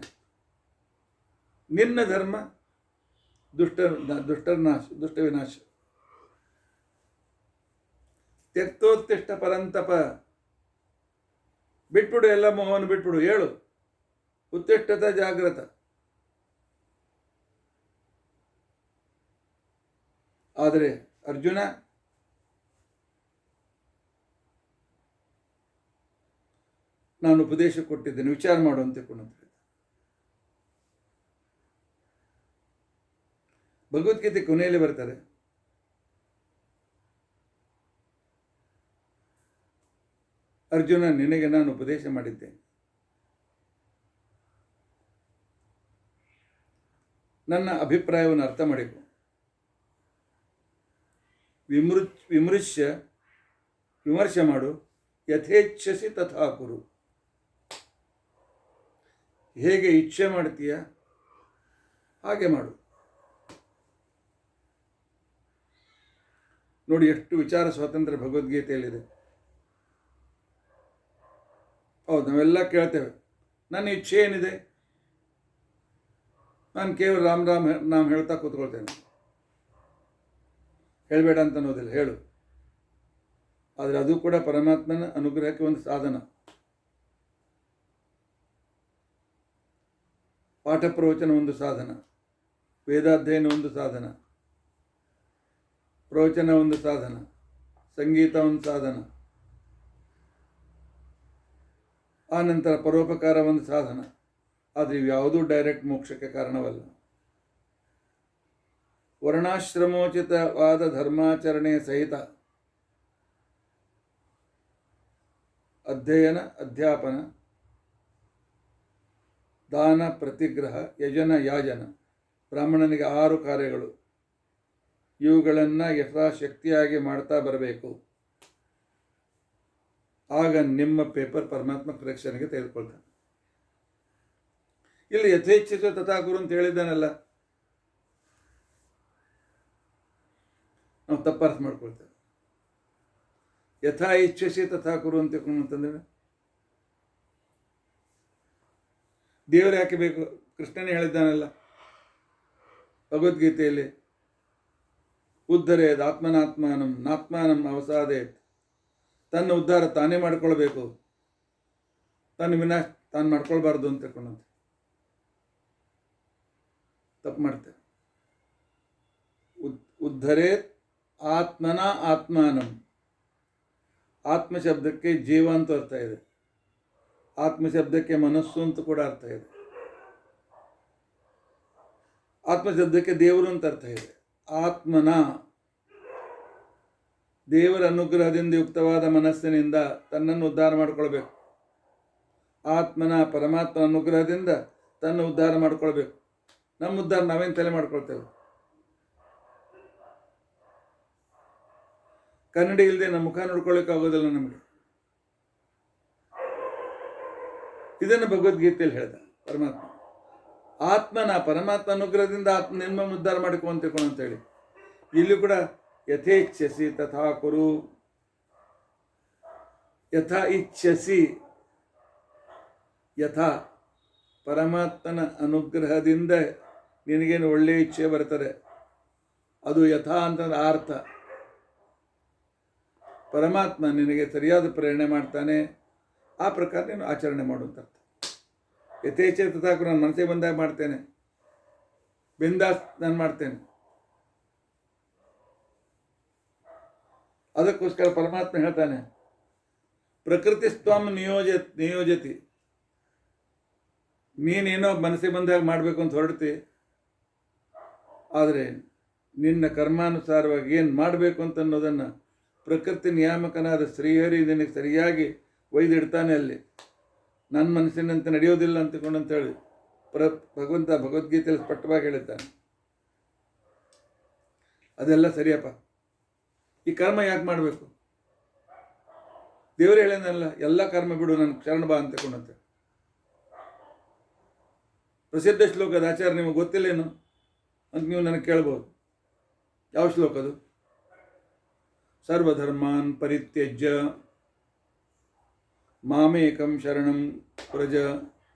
[SPEAKER 1] ನಿನ್ನ ಧರ್ಮ ದುಷ್ಟ ವಿನಾಶ. ತ್ಯಕ್ತೋತ್ತಿಷ್ಟ ಪರಂತಪ. ಬಿಟ್ಬಿಡು, ಎಲ್ಲ ಮೋಹವನ್ನು ಬಿಟ್ಬಿಡು, ಹೇಳು ಉತ್ತಿಷ್ಠತ ಜಾಗ್ರತ. ಆದರೆ ಅರ್ಜುನ ನಾನು ಉಪದೇಶ ಕೊಟ್ಟಿದ್ದೇನೆ, ವಿಚಾರ ಮಾಡುವಂತೆ ಕೊಡುತ್ತೆ. ಭಗವದ್ಗೀತೆ ಕೊನೆಯಲ್ಲಿ ಬರ್ತಾರೆ, ಅರ್ಜುನ ನಿನಗೆ ನಾನು ಉಪದೇಶ ಮಾಡಿದ್ದೇನೆ, ನನ್ನ ಅಭಿಪ್ರಾಯವನ್ನು ಅರ್ಥ ಮಾಡಿಕೊ, ವಿಮರ್ಶೆ ಮಾಡು, ಯಥೇಚ್ಛಸಿ ತಥಾ ಕುರು. ಹೇಗೆ ಇಚ್ಛೆ ಮಾಡ್ತೀಯ ಹಾಗೆ ಮಾಡು. ನೋಡಿ ಎಷ್ಟು ವಿಚಾರ ಸ್ವಾತಂತ್ರ್ಯ ಭಗವದ್ಗೀತೆಯಲ್ಲಿದೆ. ಹೌದು, ನಾವೆಲ್ಲ ಕೇಳ್ತೇವೆ, ನನ್ನ ಇಚ್ಛೆ ಏನಿದೆ, ನಾನು ಕೇವಲ ರಾಮ್ ರಾಮ್ ನಾಮ್ ಹೇಳ್ತಾ ಕೂತ್ಕೊಳ್ತೇನೆ, ಹೇಳಬೇಡ ಅಂತ ಅನ್ನೋದಿಲ್ಲ, ಹೇಳು. ಆದರೆ ಅದು ಕೂಡ ಪರಮಾತ್ಮನ ಅನುಗ್ರಹಕ್ಕೆ ಒಂದು ಸಾಧನ. ಪಾಠ ಪ್ರವಚನ ಒಂದು ಸಾಧನ, ವೇದಾಧ್ಯಯನ ಒಂದು ಸಾಧನ, ಪ್ರವಚನ ಒಂದು ಸಾಧನ, ಸಂಗೀತ ಒಂದು ಸಾಧನ, ಆ ನಂತರ ಪರೋಪಕಾರ ಒಂದು ಸಾಧನ. ಆದರೆ ಇವ್ಯಾವುದೂ ಡೈರೆಕ್ಟ್ ಮೋಕ್ಷಕ್ಕೆ ಕಾರಣವಲ್ಲ. ವರ್ಣಾಶ್ರಮೋಚಿತವಾದ ಧರ್ಮಾಚರಣೆ ಸಹಿತ ಅಧ್ಯಯನ, ಅಧ್ಯಾಪನ, ದಾನ, ಪ್ರತಿಗ್ರಹ, ಯಜನ, ಯಾಜನ, ಬ್ರಾಹ್ಮಣನಿಗೆ 6 ಕಾರ್ಯಗಳು. ಇವುಗಳನ್ನು ಯಥಾಶಕ್ತಿಯಾಗಿ ಮಾಡ್ತಾ ಬರಬೇಕು. ಆಗ ನಿಮ್ಮ ಪೇಪರ್ ಪರಮಾತ್ಮ ಕರೆಕ್ಷನ್ಗೆ ತೆಗೆದುಕೊಳ್ತಾನೆ. ಇಲ್ಲಿ ಯಥೇಚ್ಛಿತ ತಥಾಗುರು ಅಂತ ಹೇಳಿದ್ದಾನಲ್ಲ, ನಾವು ತಪ್ಪರ್ಥ ಮಾಡ್ಕೊಳ್ತೇವೆ. ಯಥಾ ಇಚ್ಛಿಸಿ ತಥಾ ಕುರು ಅಂತಂದ್ರೆ ದೇವರು ಯಾಕೆ ಬೇಕು? ಕೃಷ್ಣನೇ ಹೇಳಿದ್ದಾನಲ್ಲ ಭಗವದ್ಗೀತೆಯಲ್ಲಿ, ಉದ್ಧರೇದ್ ಆತ್ಮನಾತ್ಮಾನಂ ನಾತ್ಮಾನಂ ಅವಸಾದೇತ್. ತನ್ನ ಉದ್ಧಾರ ತಾನೇ ಮಾಡ್ಕೊಳ್ಬೇಕು, ತನ್ನ ವಿನಾಶ ತಾನು ಮಾಡ್ಕೊಳ್ಬಾರ್ದು ಅಂತ ತಿಳ್ಕೊಂಡಂತೆ ತಪ್ಪು ಮಾಡ್ತೇವೆ. ಉದ್ಧರೇತ್ ಆತ್ಮನ ಆತ್ಮಾನಂ. ಆತ್ಮ ಶಬ್ದಕ್ಕೆ ಜೀವ ಅಂತ ಅರ್ಥ ಇದೆ, ಆತ್ಮ ಶಬ್ದಕ್ಕೆ ಮನಸ್ಸು ಅಂತ ಕೂಡ ಅರ್ಥ ಇದೆ, ಆತ್ಮ ಶಬ್ದಕ್ಕೆ ದೇವರು ಅಂತ ಅರ್ಥ ಇದೆ. ಆತ್ಮನ ದೇವರ ಅನುಗ್ರಹದಿಂದ ಯುಕ್ತವಾದ ಮನಸ್ಸಿನಿಂದ ತನ್ನನ್ನು ಉದ್ಧಾರ ಮಾಡಿಕೊಳ್ಬೇಕು. ಆತ್ಮನ ಪರಮಾತ್ಮ ಅನುಗ್ರಹದಿಂದ ತನ್ನ ಉದ್ಧಾರ ಮಾಡಿಕೊಳ್ಬೇಕು. ನಮ್ಮ ಉದ್ಧಾರ ನಾವೇನು ತಲೆ ಮಾಡ್ಕೊಳ್ತೇವೆ? ಕನ್ನಡಿ ಇಲ್ಲದೆ ನಮ್ಮ ಮುಖ ನೋಡ್ಕೊಳ್ಳಿಕ್ಕೆ ಆಗೋದಿಲ್ಲ ನಮಗೆ. ಇದನ್ನು ಭಗವದ್ಗೀತೆಯಲ್ಲಿ ಹೇಳ್ದ ಪರಮಾತ್ಮ. ಆತ್ಮನ ಪರಮಾತ್ಮ ಅನುಗ್ರಹದಿಂದ ಆತ್ಮ ನಿಮ್ಮ ಉದ್ಧಾರ ಮಾಡಿಕೊ ಅಂತೇಳಿ. ಇಲ್ಲಿ ಕೂಡ ಯಥೇಚ್ಛಸಿ ತಥಾ ಕುರು. ಯಥಾ ಇಚ್ಛಸಿ, ಯಥಾ ಪರಮಾತ್ಮನ ಅನುಗ್ರಹದಿಂದ ನಿನಗೇನು ಒಳ್ಳೆಯ ಇಚ್ಛೆ ಬರ್ತದೆ, ಅದು ಯಥಾ ಅಂತಂದ್ರೆ ಅರ್ಥ. ಪರಮಾತ್ಮ ನಿನಗೆ ಸರಿಯಾದ ಪ್ರೇರಣೆ ಮಾಡ್ತಾನೆ, ಆ ಪ್ರಕಾರ ನೀನು ಆಚರಣೆ ಮಾಡುವಂಥ ಅರ್ಥ. ಯಥೇಚ್ಛೆ ತಥಾಕು ನಾನು ಮನಸ್ಸಿಗೆ ಬಂದಾಗ ಮಾಡ್ತೇನೆ, ಬಿಂದಾಸ್ ನಾನು ಮಾಡ್ತೇನೆ. ಅದಕ್ಕೋಸ್ಕರ ಪರಮಾತ್ಮ ಹೇಳ್ತಾನೆ, ಪ್ರಕೃತಿ ಸ್ವಾಮ ನಿಯೋಜತಿ. ನೀನೇನೋ ಮನಸ್ಸಿಗೆ ಬಂದಾಗ ಮಾಡಬೇಕು ಅಂತ ಹೊರಡ್ತಿ, ಆದರೆ ನಿನ್ನ ಕರ್ಮಾನುಸಾರವಾಗಿ ಏನು ಮಾಡಬೇಕು ಅಂತ ಅನ್ನೋದನ್ನು ಪ್ರಕೃತಿ ನಿಯಾಮಕನಾದ ಶ್ರೀಹರಿ ನಿನಗೆ ಸರಿಯಾಗಿ ಒಯ್ದಿಡ್ತಾನೆ. ಅಲ್ಲಿ ನನ್ನ ಮನಸ್ಸಿನಂತೆ ನಡೆಯೋದಿಲ್ಲ ಅಂತೇಳಿ ಭಗವಂತ ಭಗವದ್ಗೀತೆಯಲ್ಲಿ ಸ್ಪಷ್ಟವಾಗಿ ಹೇಳಿದ್ದಾನೆ. ಅದೆಲ್ಲ ಸರಿಯಪ್ಪ. ಈ ಕರ್ಮ ಯಾಕೆ ಮಾಡಬೇಕು? ದೇವರು ಹೇಳೇನಲ್ಲ, ಎಲ್ಲ ಕರ್ಮ ಬಿಡು, ನನ್ನ ಶರಣ ಬಾ ಅಂತಕೊಂಡಂತೆ. ಪ್ರಸಿದ್ಧ ಶ್ಲೋಕದ ಆಚಾರ ನಿಮಗೆ ಗೊತ್ತಿಲ್ಲೇನು ಅಂತ ನೀವು ನನಗೆ ಕೇಳ್ಬೋದು. ಯಾವ ಶ್ಲೋಕ ಅದು? ಸರ್ವಧರ್ಮಾನ್ ಪರಿತ್ಯಜ್ಯ ಮಾಮೇಕಂ ಶರಣಂ ವ್ರಜ.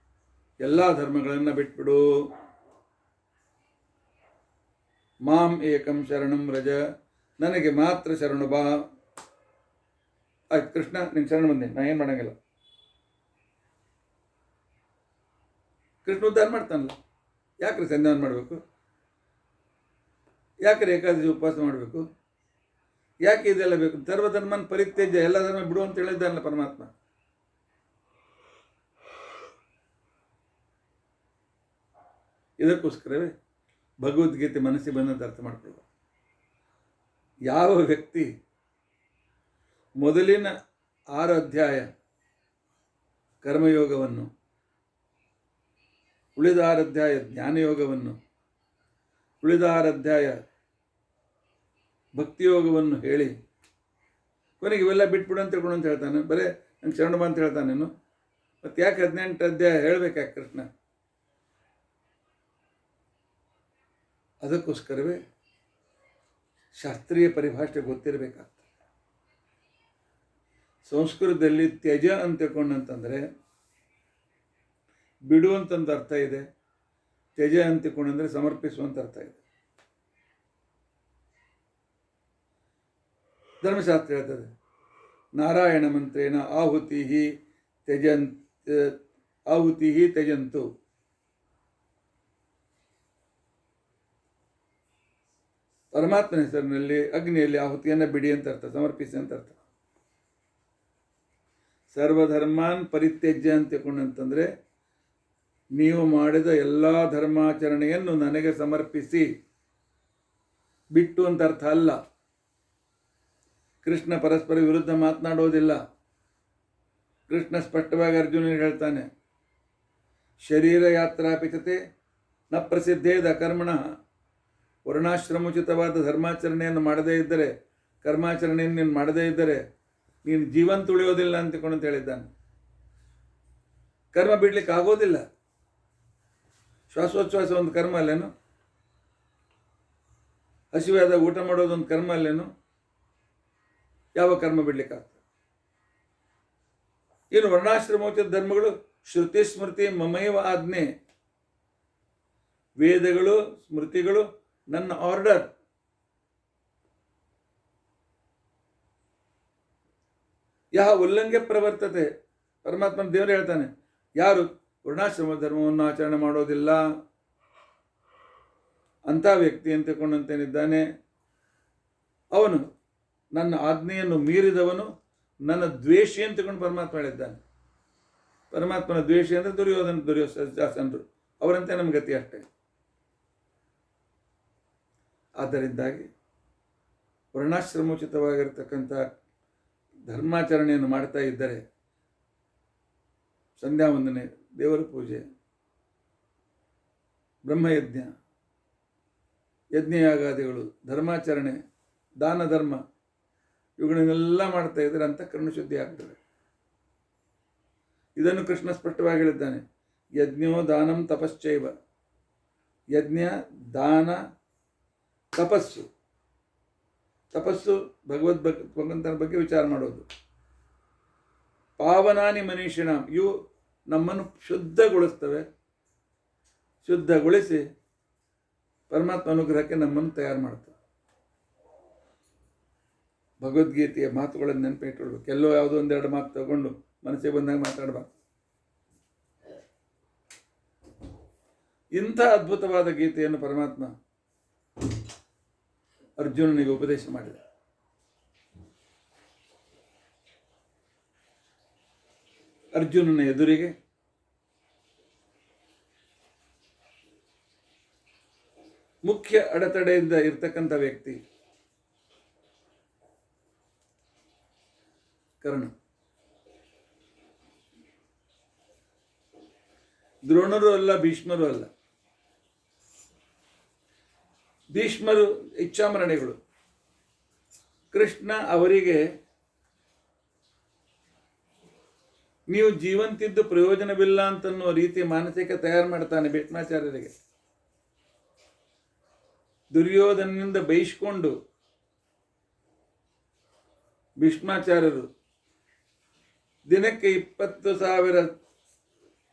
[SPEAKER 1] ಎಲ್ಲ ಧರ್ಮಗಳನ್ನು ಬಿಟ್ಬಿಡು, ಮಾಂ ಏಕಂ ಶರಣಂ ವ್ರಜ, ನನಗೆ ಮಾತ್ರ ಶರಣು ಬಾ. ಆಯ್ತು ಕೃಷ್ಣ, ನಿನ್ನ ಶರಣ ಬಂದೆ, ನಾ ಏನು ಮಾಡೋಂಗಿಲ್ಲ. ಕೃಷ್ಣ ಉದ್ಧಾರ ಮಾಡ್ತಾನಲ್ಲ, ಯಾಕ್ರಿ ಸಂಧಾನ ಮಾಡಬೇಕು? ಯಾಕ್ರಿ ಏಕಾದಶಿ ಉಪವಾಸ ಮಾಡಬೇಕು? ಯಾಕೆ ಇದೆಲ್ಲ ಬೇಕು? ಸರ್ವಧರ್ಮನ ಪರಿತ್ಯಜ್ಯ, ಎಲ್ಲ ಧರ್ಮ ಬಿಡು ಅಂತ ಹೇಳಿದ್ದಾನಲ್ಲ ಪರಮಾತ್ಮ. ಇದಕ್ಕೋಸ್ಕರವೇ ಭಗವದ್ಗೀತೆ ಮನಸ್ಸಿಗೆ ಬಂದಂತ ಅರ್ಥ ಮಾಡ್ಕೊಳ್ಳೋದು. ಯಾವ ವ್ಯಕ್ತಿ ಮೊದಲಿನ 6 ಅಧ್ಯಾಯ ಕರ್ಮಯೋಗವನ್ನು, ಉಳಿದ 6 ಅಧ್ಯಾಯ ಜ್ಞಾನಯೋಗವನ್ನು, ಉಳಿದ 6 ಅಧ್ಯಾಯ ಭಕ್ತಿಯೋಗವನ್ನು ಹೇಳಿ ಕೊನೆಗೆ ಇವೆಲ್ಲ ಬಿಟ್ಬಿಡು ಅಂತ ತಿಳ್ಕೊಂಡು ಅಂತ ಹೇಳ್ತಾನೆ. ಬರೇ ನಂಗೆ ಶರಣ ಬಾ ಅಂತ ಹೇಳ್ತಾನೇನು? ಮತ್ತು ಯಾಕೆ 18 ಅಧ್ಯಾಯ ಹೇಳಬೇಕಾಕೆ ಕೃಷ್ಣ? ಅದಕ್ಕೋಸ್ಕರವೇ ಶಾಸ್ತ್ರೀಯ ಪರಿಭಾಷೆ ಗೊತ್ತಿರಬೇಕಾಗ್ತದೆ. ಸಂಸ್ಕೃತದಲ್ಲಿ ತ್ಯಜ ಅಂತ ತಿಳ್ಕೊಂಡಂತಂದರೆ ಬಿಡು ಅಂತಂದು ಅರ್ಥ ಇದೆ, ತ್ಯಜ ಅಂತ ತಿಳ್ಕೊಂಡಂದರೆ ಸಮರ್ಪಿಸುವಂತ ಅರ್ಥ ಇದೆ. ಧರ್ಮಶಾಸ್ತ್ರ ಹೇಳ್ತದೆ, ನಾರಾಯಣ ಮಂತ್ರೇಣ ಆಹುತಿ ತ್ಯಜಂತು. ಪರಮಾತ್ಮನ ಹೆಸರಿನಲ್ಲಿ ಅಗ್ನಿಯಲ್ಲಿ ಆಹುತಿಯನ್ನು ಬಿಡಿ ಅಂತ ಅರ್ಥ, ಸಮರ್ಪಿಸಿ ಅಂತ ಅರ್ಥ. ಸರ್ವಧರ್ಮಾನ್ ಪರಿತ್ಯಜ್ಯ ಅಂತ ತಿಳ್ಕೊಂಡಂತಂದರೆ ನೀವು ಮಾಡಿದ ಎಲ್ಲ ಧರ್ಮಾಚರಣೆಯನ್ನು ನನಗೆ ಸಮರ್ಪಿಸಿ, ಬಿಟ್ಟು ಅಂತ ಅರ್ಥ ಅಲ್ಲ. ಕೃಷ್ಣ ಪರಸ್ಪರ ವಿರುದ್ಧ ಮಾತನಾಡೋದಿಲ್ಲ. ಕೃಷ್ಣ ಸ್ಪಷ್ಟವಾಗಿ ಅರ್ಜುನನಿಗೆ ಹೇಳ್ತಾನೆ, ಶರೀರ ಯಾತ್ರಾಪಿತತೆ ನ ಪ್ರಸಿದ್ಧೇದ ಕರ್ಮಣ. ವರ್ಣಾಶ್ರಮೋಚಿತವಾದ ಧರ್ಮಾಚರಣೆಯನ್ನು ಮಾಡದೇ ಇದ್ದರೆ, ಕರ್ಮಾಚರಣೆಯನ್ನು ನೀನು ಮಾಡದೇ ಇದ್ದರೆ ನೀನು ಜೀವಂತ ಉಳಿಯೋದಿಲ್ಲ ಅಂತಕೊಂಡು ಹೇಳಿದ್ದಾನೆ. ಕರ್ಮ ಬಿಡ್ಲಿಕ್ಕೆ ಆಗೋದಿಲ್ಲ. ಶ್ವಾಸೋಚ್ಛ್ವಾಸ ಒಂದು ಕರ್ಮ ಅಲ್ಲೇನು? ಹಸಿವಾದಾಗ ಊಟ ಮಾಡೋದೊಂದು ಕರ್ಮ ಅಲ್ಲೇನು? ಯಾವ ಕರ್ಮ ಬಿಡ್ಲಿಕ್ಕಾಗ್ತದೆ? ಇನ್ನು ವರ್ಣಾಶ್ರಮೋಚಿತ ಧರ್ಮಗಳು ಶ್ರುತಿ ಸ್ಮೃತಿ ಮಮೈವ ಆಜ್ಞೆ. ವೇದಗಳು ಸ್ಮೃತಿಗಳು ನನ್ನ ಆರ್ಡರ್, ಯಹ ಉಲ್ಲಂಘ್ಯ ಪ್ರವರ್ತತೆ, ಪರಮಾತ್ಮನ ದೇವರು ಹೇಳ್ತಾನೆ, ಯಾರು ವರ್ಣಾಶ್ರಮ ಧರ್ಮವನ್ನು ಆಚರಣೆ ಮಾಡೋದಿಲ್ಲ ಅಂಥ ವ್ಯಕ್ತಿ ಅಂತ ತಿಳ್ಕೊಂಡಂತೇನಿದ್ದಾನೆ, ಅವನು ನನ್ನ ಆಜ್ಞೆಯನ್ನು ಮೀರಿದವನು ನನ್ನ ದ್ವೇಷಿ ಅಂತ ತಿಳ್ಕೊಂಡು ಪರಮಾತ್ಮ ಹೇಳಿದ್ದಾನೆ. ಪರಮಾತ್ಮನ ದ್ವೇಷಿ ಅಂದರೆ ದುರ್ಯೋಧನರು, ಅವರಂತೆ ನಮ್ಮ ಗತಿ ಅಷ್ಟೇ. ಆದ್ದರಿಂದಾಗಿ ವರ್ಣಾಶ್ರಮೋಚಿತವಾಗಿರ್ತಕ್ಕಂಥ ಧರ್ಮಾಚರಣೆಯನ್ನು ಮಾಡ್ತಾ ಇದ್ದರೆ ಸಂಧ್ಯಾ ವಂದನೆ, ದೇವರ ಪೂಜೆ, ಬ್ರಹ್ಮಯಜ್ಞ, ಯಜ್ಞಯಾಗಾದಿಗಳು, ಧರ್ಮಾಚರಣೆ, ದಾನ ಧರ್ಮ, ಇವುಗಳನ್ನೆಲ್ಲ ಮಾಡ್ತಾ ಇದ್ದರೆ ಅಂತಃಕರಣ ಶುದ್ಧಿ ಆಗ್ತದೆ. ಇದನ್ನು ಕೃಷ್ಣ ಸ್ಪಷ್ಟವಾಗಿ ಹೇಳಿದ್ದಾನೆ, ಯಜ್ಞೋ ದಾನಂ ತಪಶ್ಚೈವ. ಯಜ್ಞ, ದಾನ, ತಪಸ್ಸು. ತಪಸ್ಸು ಭಗವಂತನ ಬಗ್ಗೆ ವಿಚಾರ ಮಾಡೋದು. ಪಾವನಾನಿ ಮನೀಷಿಣ, ಇವು ನಮ್ಮನ್ನು ಶುದ್ಧಗೊಳಿಸ್ತವೆ. ಶುದ್ಧಗೊಳಿಸಿ ಪರಮಾತ್ಮ ಅನುಗ್ರಹಕ್ಕೆ ನಮ್ಮನ್ನು ತಯಾರು ಮಾಡ್ತವೆ. ಭಗವದ್ಗೀತೆಯ ಮಾತುಗಳನ್ನು ನೆನಪಿಟ್ಕೊಳ್ಬೇಕು. ಎಲ್ಲೋ ಯಾವುದೋ ಒಂದೆರಡು ಮಾತು ತಗೊಂಡು ಮನಸ್ಸಿಗೆ ಬಂದಾಗ ಮಾತಾಡಬಾರ್ದು. ಇಂಥ ಅದ್ಭುತವಾದ ಗೀತೆಯನ್ನು ಪರಮಾತ್ಮ ಅರ್ಜುನನಿಗೆ ಉಪದೇಶ ಮಾಡಿದ. ಅರ್ಜುನನ ಎದುರಿಗೆ ಮುಖ್ಯ ಅಡೆತಡೆಯಿಂದ ಇರ್ತಕ್ಕಂಥ ವ್ಯಕ್ತಿ ಕರ್ಣ. ದ್ರೋಣರು ಅಲ್ಲ, ಭೀಷ್ಮರು ಅಲ್ಲ. ಭೀಷ್ಮರು ಇಚ್ಛಾಮರಣೆಗಳು. ಕೃಷ್ಣ ಅವರಿಗೆ ನೀವು ಜೀವಂತಿದ್ದು ಪ್ರಯೋಜನವಿಲ್ಲ ಅಂತನ್ನುವ ರೀತಿ ಮಾನಸಿಕ ತಯಾರು ಮಾಡ್ತಾನೆ ಭೀಷ್ಮಾಚಾರ್ಯರಿಗೆ. ದುರ್ಯೋಧನನಿಂದ ಬೈಸ್ಕೊಂಡು ಭೀಷ್ಮಾಚಾರ್ಯರು ದಿನಕ್ಕೆ 20,000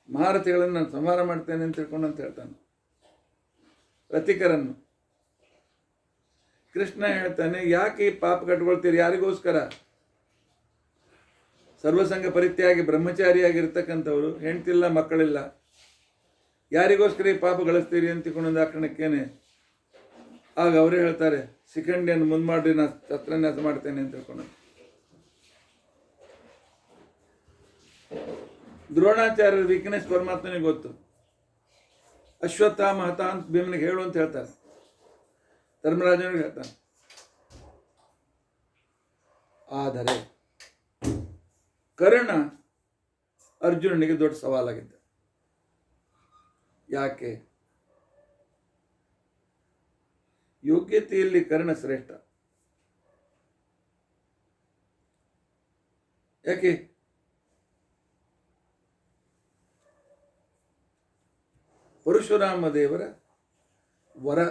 [SPEAKER 1] ಮಹಾರಥಿಗಳನ್ನು ನಾನು ಸಂಹಾರ ಮಾಡ್ತೇನೆ ಅಂತ ತಿಳ್ಕೊಂಡು ಹೇಳ್ತಾನೆ ರಥಿಕರನ್ನು. ಕೃಷ್ಣ ಹೇಳ್ತಾನೆ, ಯಾಕೆ ಈ ಪಾಪ ಕಟ್ಕೊಳ್ತೀರಿ? ಯಾರಿಗೋಸ್ಕರ? ಸರ್ವಸಂಗ ಪರಿತ್ಯಾಗಿ ಬ್ರಹ್ಮಚಾರಿಯಾಗಿರ್ತಕ್ಕಂಥವ್ರು, ಹೆಂಡ್ತಿಲ್ಲ, ಮಕ್ಕಳಿಲ್ಲ, ಯಾರಿಗೋಸ್ಕರ ಈ ಪಾಪ ಗಳಿಸ್ತೀರಿ ಅಂತ ತಿಳ್ಕೊಂಡು ಆಕ್ರಣಕ್ಕೇನೆ. ಆಗ ಅವರೇ ಹೇಳ್ತಾರೆ, ಶಿಖಂಡಿಯನ್ನು ಮುಂದೆ ಮಾಡಿ ನಾನು ಶಸ್ತ್ರನ್ಯಾಸ ಮಾಡ್ತೇನೆ ಅಂತ ತಿಳ್ಕೊಂಡು. ದ್ರೋಣಾಚಾರ್ಯರ ವೀಕ್ನೆಸ್ ಪರಮಾತ್ಮನಿಗೆ ಗೊತ್ತು. ಅಶ್ವತ್ಥಾಮ ಹತ ಅಂತ ಭೀಮನಿಗೆ ಹೇಳು ಅಂತ ಹೇಳ್ತಾರೆ, ಧರ್ಮರಾಜನಿಗೆ ಹೇಳ್ತಾನೆ. ಆದರೆ ಕರ್ಣ ಅರ್ಜುನನಿಗೆ ದೊಡ್ಡ ಸವಾಲಾಗಿದ್ದ. ಯಾಕೆ? ಯೋಗ್ಯತೆಯಲ್ಲಿ ಕರ್ಣ ಶ್ರೇಷ್ಠ. ಯಾಕೆ? ಪರಶುರಾಮ ದೇವರ ವರ.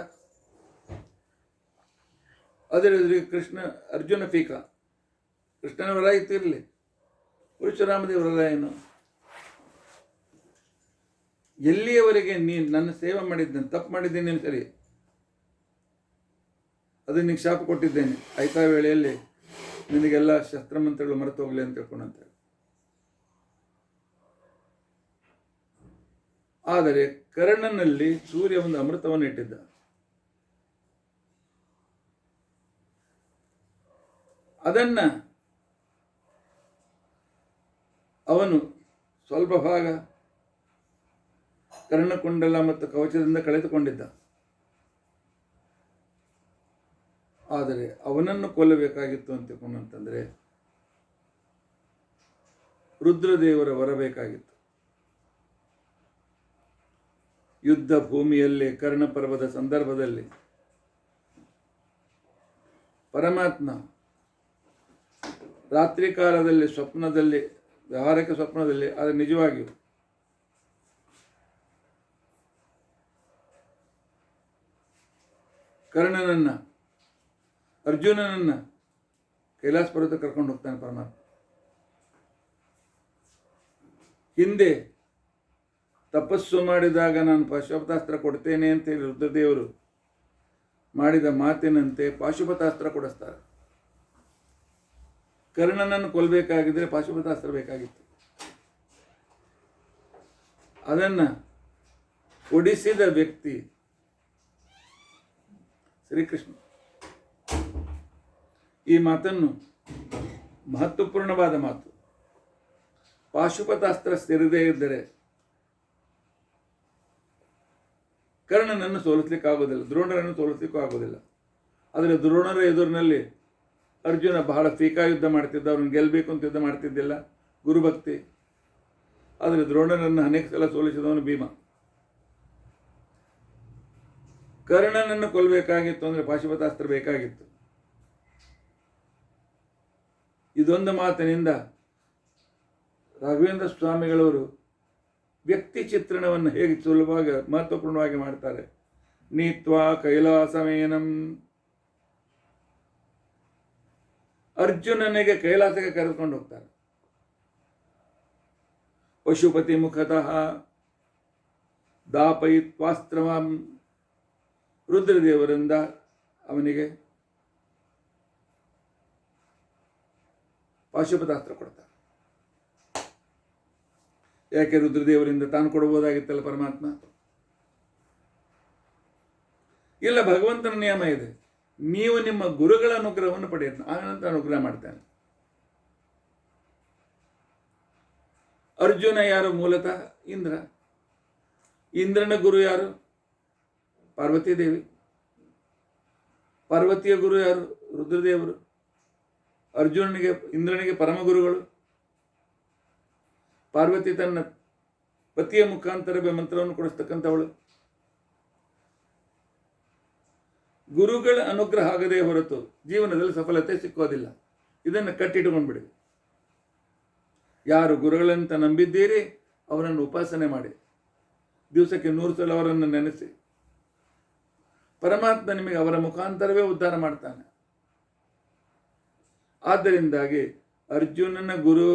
[SPEAKER 1] ಅದರ ಕೃಷ್ಣ ಅರ್ಜುನ ಫೀಕ. ಕೃಷ್ಣನ ವರ ಇತ್ತಿರಲಿ, ಪರಶುರಾಮ ದೇವರ ವರ ಏನು? ಎಲ್ಲಿಯವರೆಗೆ ನೀನು ನನ್ನ ಸೇವೆ ಮಾಡಿದ್ದೇನೆ, ತಪ್ಪು ಮಾಡಿದ್ದೇನೆ ಸರಿ, ಅದು ನಿನಗೆ ಶಾಪ ಕೊಟ್ಟಿದ್ದೇನೆ, ಆಯ್ತಾ ವೇಳೆಯಲ್ಲಿ ನಿನಗೆಲ್ಲ ಶಸ್ತ್ರಮಂತ್ರಗಳು ಮರೆತು ಹೋಗಲಿ ಅಂತ ತಿಳ್ಕೊಂಡಂತೆ. ಆದರೆ ಕರ್ಣನಲ್ಲಿ ಸೂರ್ಯ ಒಂದು ಅಮೃತವನ್ನು ಇಟ್ಟಿದ್ದ. ಅದನ್ನ ಅವನು ಸ್ವಲ್ಪ ಭಾಗ ಕರ್ಣಕುಂಡಲ ಮತ್ತು ಕವಚದಿಂದ ಕಳೆದುಕೊಂಡಿದ್ದ. ಆದರೆ ಅವನನ್ನು ಕೊಲ್ಲಬೇಕಾಗಿತ್ತು ಅಂತ ತಿಳ್ಕೊಂಡಂತಂದ್ರೆ ರುದ್ರದೇವರ ಬರಬೇಕಾಗಿತ್ತು. ಯುದ್ಧ ಭೂಮಿಯಲ್ಲಿ ಕರ್ಣಪರ್ವದ ಸಂದರ್ಭದಲ್ಲಿ ಪರಮಾತ್ಮ ರಾತ್ರಿ ಕಾಲದಲ್ಲಿ ಸ್ವಪ್ನದಲ್ಲಿ, ವ್ಯವಹಾರಿಕ ಸ್ವಪ್ನದಲ್ಲಿ, ಆದರೆ ನಿಜವಾಗಿಯೂ ಕರ್ಣನನ್ನ, ಅರ್ಜುನನನ್ನ ಕೈಲಾಸ ಪರ್ವತ ಕರ್ಕೊಂಡು ಹೋಗ್ತಾನೆ ಪರಮಾತ್ಮ. ಹಿಂದೆ ತಪಸ್ಸು ಮಾಡಿದಾಗ ನಾನು ಪಾಶುಪತಾಸ್ತ್ರ ಕೊಡ್ತೇನೆ ಅಂತ ಹೇಳಿ ರುದ್ರದೇವರು ಮಾಡಿದ ಮಾತಿನಂತೆ ಪಾಶುಪತಾಸ್ತ್ರ ಕೊಡಿಸ್ತಾರೆ. ಕರ್ಣನನ್ನು ಕೊಲ್ಲಬೇಕಾಗಿದ್ದರೆ ಪಾಶುಪತಾಸ್ತ್ರ ಬೇಕಾಗಿತ್ತು. ಅದನ್ನು ಒಡಿಸಿದ ವ್ಯಕ್ತಿ ಶ್ರೀಕೃಷ್ಣ. ಈ ಮಾತನ್ನು ಮಹತ್ವಪೂರ್ಣವಾದ ಮಾತು. ಪಾಶುಪತಾಸ್ತ್ರ ಸೇರದೇ ಇದ್ದರೆ ಕರ್ಣನನ್ನು ಸೋಲಿಸಲಿಕ್ಕಾಗೋದಿಲ್ಲ, ದ್ರೋಣರನ್ನು ಸೋಲಿಸಲಿಕ್ಕೂ ಆಗೋದಿಲ್ಲ. ಆದರೆ ದ್ರೋಣರ ಎದುರಿನಲ್ಲಿ ಅರ್ಜುನ ಬಹಳ ಫೀಕಾ ಯುದ್ಧ ಮಾಡ್ತಿದ್ದ, ಅವ್ರನ್ನ ಗೆಲ್ಲಬೇಕು ಅಂತ ಯುದ್ಧ ಮಾಡ್ತಿದ್ದಿಲ್ಲ, ಗುರುಭಕ್ತಿ. ಆದರೆ ದ್ರೋಣರನ್ನು ಅನೇಕ ಸಲ ಸೋಲಿಸಿದವನು ಭೀಮ. ಕರ್ಣನನ್ನು ಕೊಲ್ಲಬೇಕಾಗಿತ್ತು ಅಂದರೆ ಪಾಶುಪತಾಸ್ತ್ರ ಬೇಕಾಗಿತ್ತು. ಇದೊಂದು ಮಾತಿನಿಂದ ರಾಘವೇಂದ್ರ ಸ್ವಾಮಿಗಳವರು ವ್ಯಕ್ತಿ ಚಿತ್ರಣವನ್ನು ಹೇಗೆ ಸುಲಭವಾಗಿ ಮಹತ್ವಪೂರ್ಣವಾಗಿ ಮಾಡ್ತಾರೆ. ನೀತ್ವಾ ಕೈಲಾಸಮೇನಂ, ಅರ್ಜುನನಿಗೆ ಕೈಲಾಸಕ್ಕೆ ಕರೆದುಕೊಂಡು ಹೋಗ್ತಾರೆ. ಪಶುಪತಿ ಮುಖತಃ ದಾಪಯಿತ್ವಾಸ್ತ್ರವಾಂ, ರುದ್ರದೇವರಿಂದ ಅವನಿಗೆ ಪಾಶುಪತಾಸ್ತ್ರ ಕೊಡ್ತಾರೆ. ಯಾಕೆ ರುದ್ರದೇವರಿಂದ ತಾನು ಕೊಡಬಹುದಾಗಿತ್ತಲ್ಲ ಪರಮಾತ್ಮ? ಇಲ್ಲ, ಭಗವಂತನ ನಿಯಮ ಇದೆ, ನೀವು ನಿಮ್ಮ ಗುರುಗಳ ಅನುಗ್ರಹವನ್ನು ಪಡೆಯಿರಿ, ಆನಂತರ ಅನುಗ್ರಹ ಮಾಡ್ತಾನೆ. ಅರ್ಜುನ ಯಾರು? ಮೂಲತಃ ಇಂದ್ರ. ಇಂದ್ರನ ಗುರು ಯಾರು? ಪಾರ್ವತೀ ದೇವಿ. ಪಾರ್ವತಿಯ ಗುರು ಯಾರು? ರುದ್ರದೇವರು. ಅರ್ಜುನನಿಗೆ, ಇಂದ್ರನಿಗೆ ಪರಮ ಗುರುಗಳು. ಪಾರ್ವತಿ ತನ್ನ ಪತಿಯ ಮುಖಾಂತರ ಮಂತ್ರವನ್ನು ಕೊಡಿಸ್ತಕ್ಕಂಥವಳು. ಗುರುಗಳ ಅನುಗ್ರಹ ಆಗದೇ ಹೊರತು ಜೀವನದಲ್ಲಿ ಸಫಲತೆ ಸಿಕ್ಕೋದಿಲ್ಲ. ಇದನ್ನು ಕಟ್ಟಿಟ್ಟುಕೊಂಡ್ಬಿಡಿ. ಯಾರು ಗುರುಗಳಂತ ನಂಬಿದ್ದೀರಿ ಅವರನ್ನು ಉಪಾಸನೆ ಮಾಡಿ, ದಿವಸಕ್ಕೆ 100 ಸಲ ಅವರನ್ನು ನೆನೆಸಿ. ಪರಮಾತ್ಮ ನಿಮಗೆ ಅವರ ಮುಖಾಂತರವೇ ಉದ್ಧಾರ ಮಾಡ್ತಾನೆ. ಆದ್ದರಿಂದಾಗಿ ಅರ್ಜುನನ ಗುರು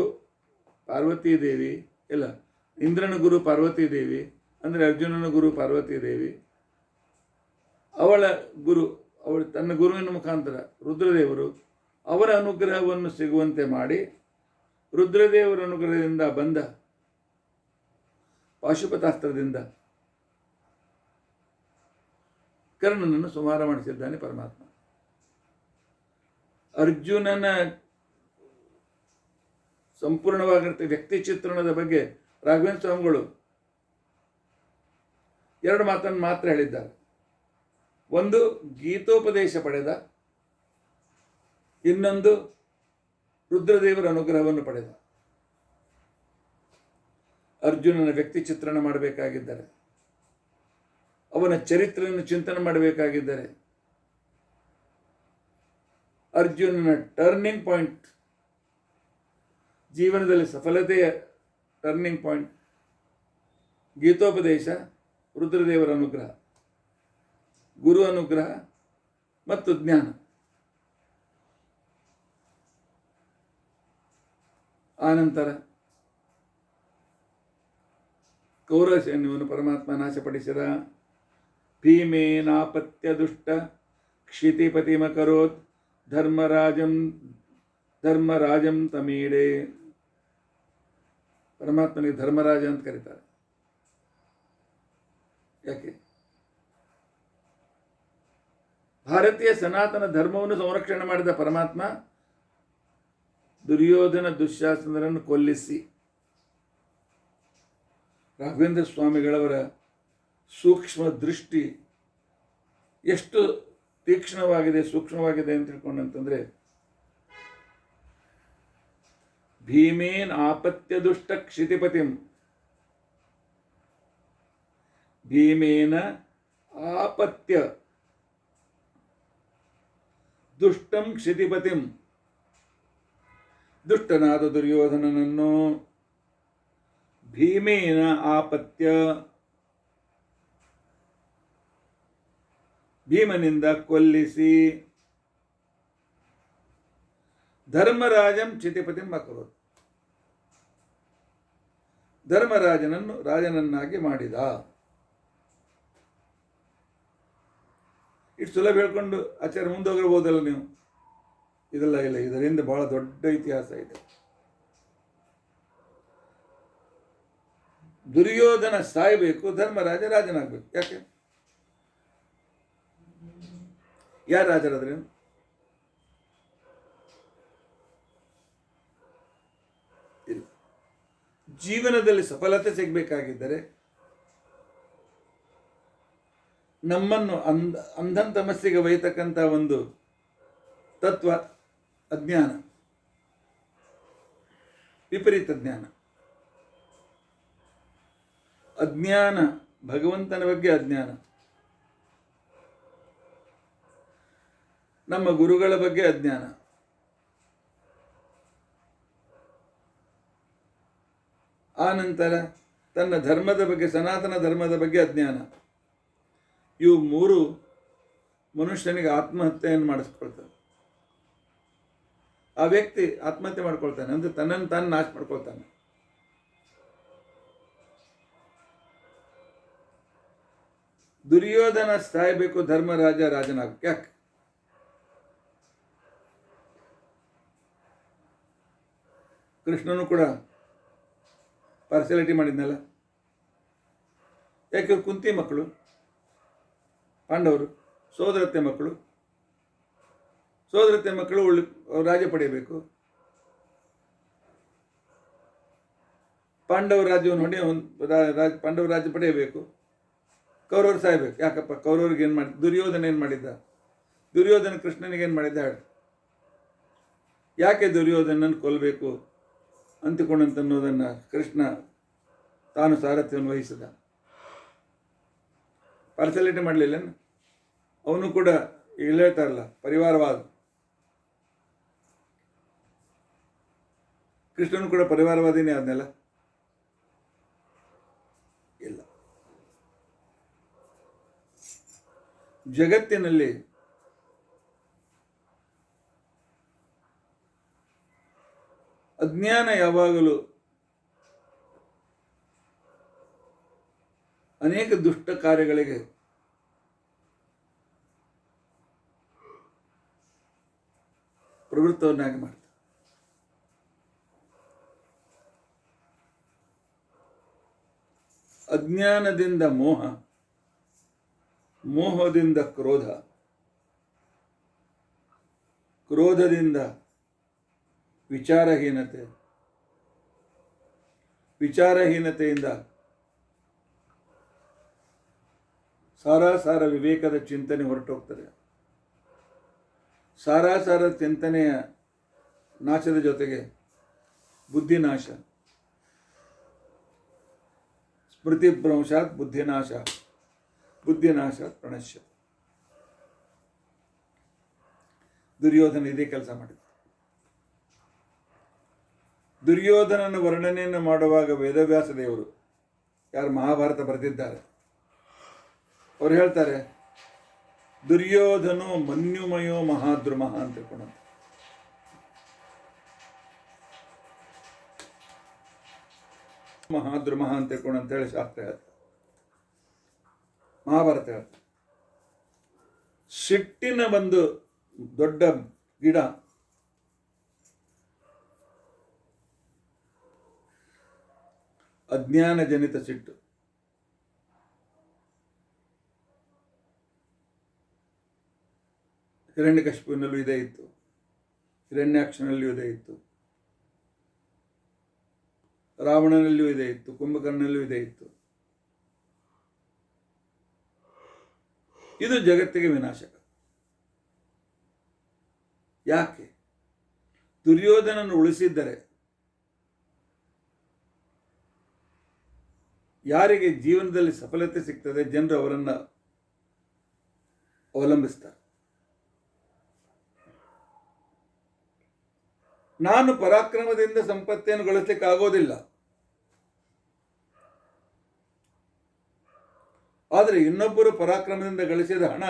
[SPEAKER 1] ಪಾರ್ವತೀ ದೇವಿ, ಇಲ್ಲ, ಇಂದ್ರನ ಗುರು ಪಾರ್ವತೀ ದೇವಿ ಅಂದರೆ ಅರ್ಜುನನ ಗುರು ಪಾರ್ವತೀ ದೇವಿ. ಅವಳ ಗುರು, ಅವಳು ತನ್ನ ಗುರುವಿನ ಮುಖಾಂತರ ರುದ್ರದೇವರು ಅವರ ಅನುಗ್ರಹವನ್ನು ಸಿಗುವಂತೆ ಮಾಡಿ, ರುದ್ರದೇವರ ಅನುಗ್ರಹದಿಂದ ಬಂದ ಪಾಶುಪತಾಸ್ತ್ರದಿಂದ ಕರ್ಣನನ್ನು ಸಂಹಾರ ಮಾಡಿಸಿದ್ದಾನೆ ಪರಮಾತ್ಮ. ಅರ್ಜುನನ ಸಂಪೂರ್ಣವಾಗಿರುತ್ತೆ ವ್ಯಕ್ತಿ ಚಿತ್ರಣದ ಬಗ್ಗೆ ರಾಘವೇಂದ್ರ ಸ್ವಾಮಿಗಳು 2 ಮಾತನ್ನು ಮಾತ್ರ ಹೇಳಿದ್ದಾರೆ. ಒಂದು ಗೀತೋಪದೇಶ ಪಡೆದ, ಇನ್ನೊಂದು ರುದ್ರದೇವರ ಅನುಗ್ರಹವನ್ನು ಪಡೆದ. ಅರ್ಜುನನ ವ್ಯಕ್ತಿ ಚಿತ್ರಣ ಮಾಡಬೇಕಾಗಿದ್ದರೆ, ಅವನ ಚರಿತ್ರೆಯನ್ನು ಚಿಂತನೆ ಮಾಡಬೇಕಾಗಿದ್ದರೆ, ಅರ್ಜುನನ ಟರ್ನಿಂಗ್ ಪಾಯಿಂಟ್, ಜೀವನದಲ್ಲಿ ಸಫಲತೆಯ ಟರ್ನಿಂಗ್ ಪಾಯಿಂಟ್ ಗೀತೋಪದೇಶ, ರುದ್ರದೇವರ ಅನುಗ್ರಹ, ಗುರು ಅನುಗ್ರಹ ಮತ್ತು ಜ್ಞಾನ. ಆನಂತರ ಕೌರವ ಸೈನ್ಯವನ್ನು ಪರಮಾತ್ಮ ನಾಶಪಡಿಸಿದ. ಭೀಮೇನಾಪತ್ಯ ದುಷ್ಟ ಕ್ಷಿತಿಪತಿಮಕರೋತ್ ಧರ್ಮರಾಜಂ ತಮೀಡೆ. ಪರಮಾತ್ಮನಿಗೆ ಧರ್ಮರಾಜ ಅಂತ ಕರೀತಾರೆ. ಯಾಕೆ? ಭಾರತೀಯ ಸನಾತನ ಧರ್ಮವನ್ನು ಸಂರಕ್ಷಣೆ ಮಾಡಿದ ಪರಮಾತ್ಮ ದುರ್ಯೋಧನ ದುಶ್ಯಾಸನರನ್ನು ಕೊಲ್ಲಿಸಿ, ರಾಘವೇಂದ್ರ ಸ್ವಾಮಿಗಳವರ ಸೂಕ್ಷ್ಮ ದೃಷ್ಟಿ ಎಷ್ಟು ತೀಕ್ಷ್ಣವಾಗಿದೆ, ಸೂಕ್ಷ್ಮವಾಗಿದೆ ಅಂತ ತಿಳ್ಕೊಂಡಂತಂದ್ರೆ, ಭೀಮೇನ್ ಆಪತ್ಯ ದುಷ್ಟ ಕ್ಷಿತಿಪತಿಂ, ಭೀಮೇನ ಆಪತ್ಯ ದುಷ್ಟಂ ಕ್ಷಿತಿಪತಿಂ, ದುಷ್ಟನಾದ ದುರ್ಯೋಧನನನ್ನು ಭೀಮೇನ ಆಪತ್ಯ, ಭೀಮನಿಂದ ಕೊಲ್ಲಿಸಿ, ಧರ್ಮರಾಜಂ ಕ್ಷಿತಿಪತಿಂ ಅಕರೋತ್, ಧರ್ಮರಾಜನನ್ನು ರಾಜನನ್ನಾಗಿ ಮಾಡಿದ. ಇಷ್ಟು ಸುಲಭ ಹೇಳ್ಕೊಂಡು ಆಚಾರ್ಯ ಮುಂದೋಗಿರ್ಬೋದಲ್ಲ ನೀವು. ಇದೆಲ್ಲ ಇಲ್ಲ, ಇದರಿಂದ ಬಹಳ ದೊಡ್ಡ ಇತಿಹಾಸ ಇದೆ. ದುರ್ಯೋಧನ ಸಾಯಬೇಕು, ಧರ್ಮರಾಜ ರಾಜನಾಗಬೇಕು. ಯಾಕೆ? ಯಾರು ರಾಜರಾದ್ರೆ? ಇಲ್ಲ. ಜೀವನದಲ್ಲಿ ಸಫಲತೆ ಸಿಗಬೇಕಾಗಿದ್ದರೆ ನಮ್ಮನ್ನು ಅಂಧನ್ ತಮಸ್ಸಿಗೆ ಒಯ್ಯತಕ್ಕಂಥ ಒಂದು ತತ್ವ ಅಜ್ಞಾನ, ವಿಪರೀತ ಜ್ಞಾನ. ಅಜ್ಞಾನ, ಭಗವಂತನ ಬಗ್ಗೆ ಅಜ್ಞಾನ, ನಮ್ಮ ಗುರುಗಳ ಬಗ್ಗೆ ಅಜ್ಞಾನ, ಆ ನಂತರ ತನ್ನ ಧರ್ಮದ ಬಗ್ಗೆ, ಸನಾತನ ಧರ್ಮದ ಬಗ್ಗೆ ಅಜ್ಞಾನ. ಇವು ಮೂರು ಮನುಷ್ಯನಿಗೆ ಆತ್ಮಹತ್ಯೆಯನ್ನು ಮಾಡಿಸ್ಕೊಳ್ತವೆ. ಆ ವ್ಯಕ್ತಿ ಆತ್ಮಹತ್ಯೆ ಮಾಡ್ಕೊಳ್ತಾನೆ, ಅಂದರೆ ತನ್ನನ್ನು ತಾನು ನಾಶ ಮಾಡ್ಕೊಳ್ತಾನೆ. ದುರ್ಯೋಧನ ಸಾಯಬೇಕು, ಧರ್ಮರಾಜ ರಾಜನಾಗಬೇಕು. ಯಾಕೆ? ಕೃಷ್ಣನು ಕೂಡ ಪಾರ್ಸೆಲಿಟಿ ಮಾಡಿದ್ನಲ್ಲ. ಯಾಕೆ? ಕುಂತಿ ಮಕ್ಕಳು, ಪಾಂಡವರು ಸೋದರತ್ತೆ ಮಕ್ಕಳು. ಸೋದರತ್ತೆ ಮಕ್ಕಳು ರಾಜ್ಯ ಪಡೆಯಬೇಕು. ಪಾಂಡವ ರಾಜ್ಯವನ್ನು ಪಾಂಡವ ರಾಜ್ಯ ಪಡೆಯಬೇಕು. ಕೌರವರು ಸಾಯಬೇಕು. ಯಾಕಪ್ಪ? ಕೌರವ್ರಿಗೆ ಏನು ಮಾಡಿ? ದುರ್ಯೋಧನ ಏನು ಮಾಡಿದ್ದ? ದುರ್ಯೋಧನ ಕೃಷ್ಣನಿಗೆ ಏನು ಮಾಡಿದ್ದ? ಯಾಕೆ ದುರ್ಯೋಧನನ್ನು ಕೊಲ್ಲಬೇಕು ಅಂತಿಕೊಂಡಂತನ್ನೋದನ್ನು ಕೃಷ್ಣ ತಾನು ಸಾರಥ್ಯವನ್ನು ವಹಿಸಿದ. ಪಾರ್ಸಲಿಟಿ ಮಾಡಲಿಲ್ಲ. ಅವನು ಕೂಡ ಈಗ ಹೇಳ್ತಾರಲ್ಲ, ಪರಿವಾರವಾದ. ಕೃಷ್ಣನು ಕೂಡ ಪರಿವಾರವಾದಿನೇ ಆದ್ನಲ್ಲ. ಇಲ್ಲ. ಜಗತ್ತಿನಲ್ಲಿ ಅಜ್ಞಾನ ಯಾವಾಗಲೂ ಅನೇಕ ದುಷ್ಟ ಕಾರ್ಯಗಳಿಗೆ ಪ್ರವೃತ್ತವನ್ನಾಗಿ ಮಾಡ್ತಾರೆ. ಅಜ್ಞಾನದಿಂದ ಮೋಹ, ಮೋಹದಿಂದ ಕ್ರೋಧ, ಕ್ರೋಧದಿಂದ ವಿಚಾರಹೀನತೆ, ವಿಚಾರಹೀನತೆಯಿಂದ ಸಾರಾಸಾರ ವಿವೇಕದ ಚಿಂತನೆ ಹೊರಟೋಗ್ತದೆ. ಸಾರಾಸಾರ ಚಿಂತನೆಯ ನಾಶದ ಜೊತೆಗೆ ಬುದ್ಧಿನಾಶ, ಸ್ಮೃತಿ ಭ್ರಂಶಾತ್ ಬುದ್ಧಿನಾಶ, ಬುದ್ಧಿನಾಶ ಪ್ರಣಶ್ಯ. ದುರ್ಯೋಧನ ಇದೇ ಕೆಲಸ ಮಾಡಿದ. ದುರ್ಯೋಧನನ ವರ್ಣನೆಯನ್ನು ಮಾಡುವಾಗ ವೇದವ್ಯಾಸ ದೇವರು, ಯಾರು ಮಹಾಭಾರತ ಬರೆದಿದ್ದಾರೆ, ಅವ್ರು ಹೇಳ್ತಾರೆ, ದುರ್ಯೋಧನೋ ಮನ್ಯುಮಯೋ ಮಹಾದ್ರುಮಃ ಅಂತ ತಿಳ್ಕೊಂಡ. ಮಹಾದ್ರುಮಃ ಅಂತ ತಿಳ್ಕೊಂಡು ಅಂತೇಳಿ ಶಾಸ್ತ್ರ ಹೇಳ್ತಾರೆ, ಮಹಾಭಾರತ ಹೇಳ್ತಾರೆ. ಸಿಟ್ಟಿನ ಒಂದು ದೊಡ್ಡ ಗಿಡ ಅಜ್ಞಾನ ಜನಿತ ಸಿಟ್ಟು. ಹಿರಣ್ಯಕಶಿಪುವಿನಲ್ಲೂ ಇದೇ ಇತ್ತು, ಹಿರಣ್ಯಾಕ್ಷನಲ್ಲಿಯೂ ಇದೇ ಇತ್ತು, ರಾವಣನಲ್ಲಿಯೂ ಇದೇ ಇತ್ತು, ಕುಂಭಕರ್ಣನಲ್ಲಿಯೂ ಇದೇ ಇತ್ತು. ಇದು ಜಗತ್ತಿಗೆ ವಿನಾಶಕ. ಯಾಕೆ? ದುರ್ಯೋಧನನ್ನು ಉಳಿಸಿದ್ದರೆ ಯಾರಿಗೆ ಜೀವನದಲ್ಲಿ ಸಫಲತೆ ಸಿಗ್ತದೆ, ಜನರು ಅವರನ್ನು ಅವಲಂಬಿಸ್ತಾರೆ. ನಾನು ಪರಾಕ್ರಮದಿಂದ ಸಂಪತ್ತಿಯನ್ನು ಗಳಿಸಲಿಕ್ಕೆ ಆಗೋದಿಲ್ಲ, ಆದರೆ ಇನ್ನೊಬ್ಬರು ಪರಾಕ್ರಮದಿಂದ ಗಳಿಸಿದ ಹಣ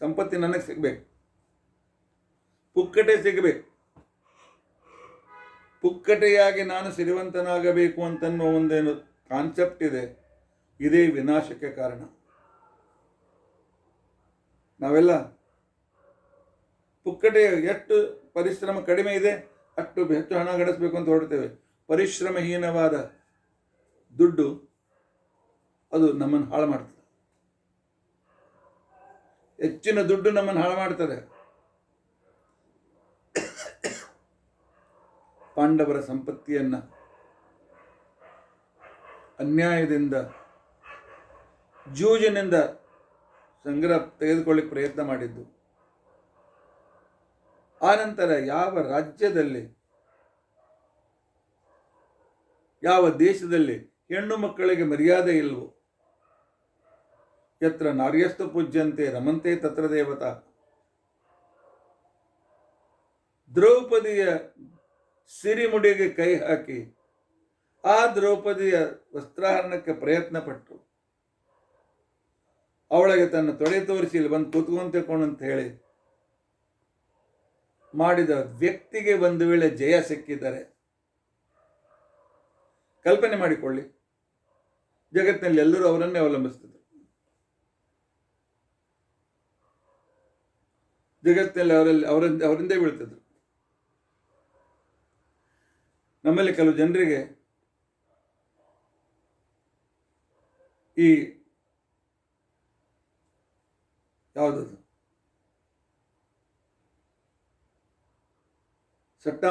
[SPEAKER 1] ಸಂಪತ್ತಿ ನನಗೆ ಸಿಗಬೇಕು, ಪುಕ್ಕಟೆ ಸಿಗಬೇಕು. ಪುಕ್ಕಟೆಯಾಗಿ ನಾನು ಸಿರಿವಂತನಾಗಬೇಕು ಅಂತನ್ನೋ ಒಂದೇನು ಕಾನ್ಸೆಪ್ಟ್ ಇದೆ, ಇದೇ ವಿನಾಶಕ್ಕೆ ಕಾರಣ. ನಾವೆಲ್ಲ ಪುಕ್ಕಟೆ ಎಷ್ಟು ಪರಿಶ್ರಮ ಕಡಿಮೆ ಇದೆ ಅಷ್ಟು ಹೆಚ್ಚು ಹಣ ಗಳಿಸ್ಬೇಕು ಅಂತ ಹೊರಡ್ತೇವೆ. ಪರಿಶ್ರಮಹೀನವಾದ ದುಡ್ಡು ಅದು ನಮ್ಮನ್ನು ಹಾಳು ಮಾಡ್ತದೆ. ಹೆಚ್ಚಿನ ದುಡ್ಡು ನಮ್ಮನ್ನು ಹಾಳು ಮಾಡ್ತದೆ. ಪಾಂಡವರ ಸಂಪತ್ತಿಯನ್ನು ಅನ್ಯಾಯದಿಂದ ಜೂಜಿನಿಂದ ಸಂಗ್ರಹ ತೆಗೆದುಕೊಳ್ಳಿಕ್ಕೆ ಪ್ರಯತ್ನ ಮಾಡಿದ್ದು. ಆನಂತರ ಯಾವ ರಾಜ್ಯದಲ್ಲಿ ಯಾವ ದೇಶದಲ್ಲಿ ಹೆಣ್ಣು ಮಕ್ಕಳಿಗೆ ಮರ್ಯಾದೆ ಇಲ್ವೋ, ಯತ್ರ ನಾರ್ಯಸ್ತು ಪೂಜ್ಯಂತೆ ರಮಂತೆ ತತ್ರ ದೇವತಾ, ದ್ರೌಪದಿಯ ಸಿರಿಮುಡಿಗೆ ಕೈ ಹಾಕಿ ಆ ದ್ರೌಪದಿಯ ವಸ್ತ್ರಾಹರಣಕ್ಕೆ ಪ್ರಯತ್ನ ಪಟ್ಟು ಅವಳಿಗೆ ತನ್ನ ತೊಡೆ ತೋರಿಸಿ ಇಲ್ಲಿ ಬಂದು ಕೂತ್ಕೊಂತ ಅಂತ ಹೇಳಿ ಮಾಡಿದ ವ್ಯಕ್ತಿಗೆ ಒಂದು ವೇಳೆ ಜಯ ಸಿಕ್ಕಿದ್ದಾರೆ, ಕಲ್ಪನೆ ಮಾಡಿಕೊಳ್ಳಿ, ಜಗತ್ತಿನಲ್ಲಿ ಎಲ್ಲರೂ ಅವರನ್ನೇ ಅವಲಂಬಿಸ್ತಿದ್ರು. ಜಗತ್ತಿನಲ್ಲಿ ಅವರಿಂದೇ ಬೀಳ್ತಿದ್ರು. ನಮ್ಮಲ್ಲಿ ಕೆಲವು ಜನರಿಗೆ ಈ ಯಾವುದದು ಸಟ್ಟ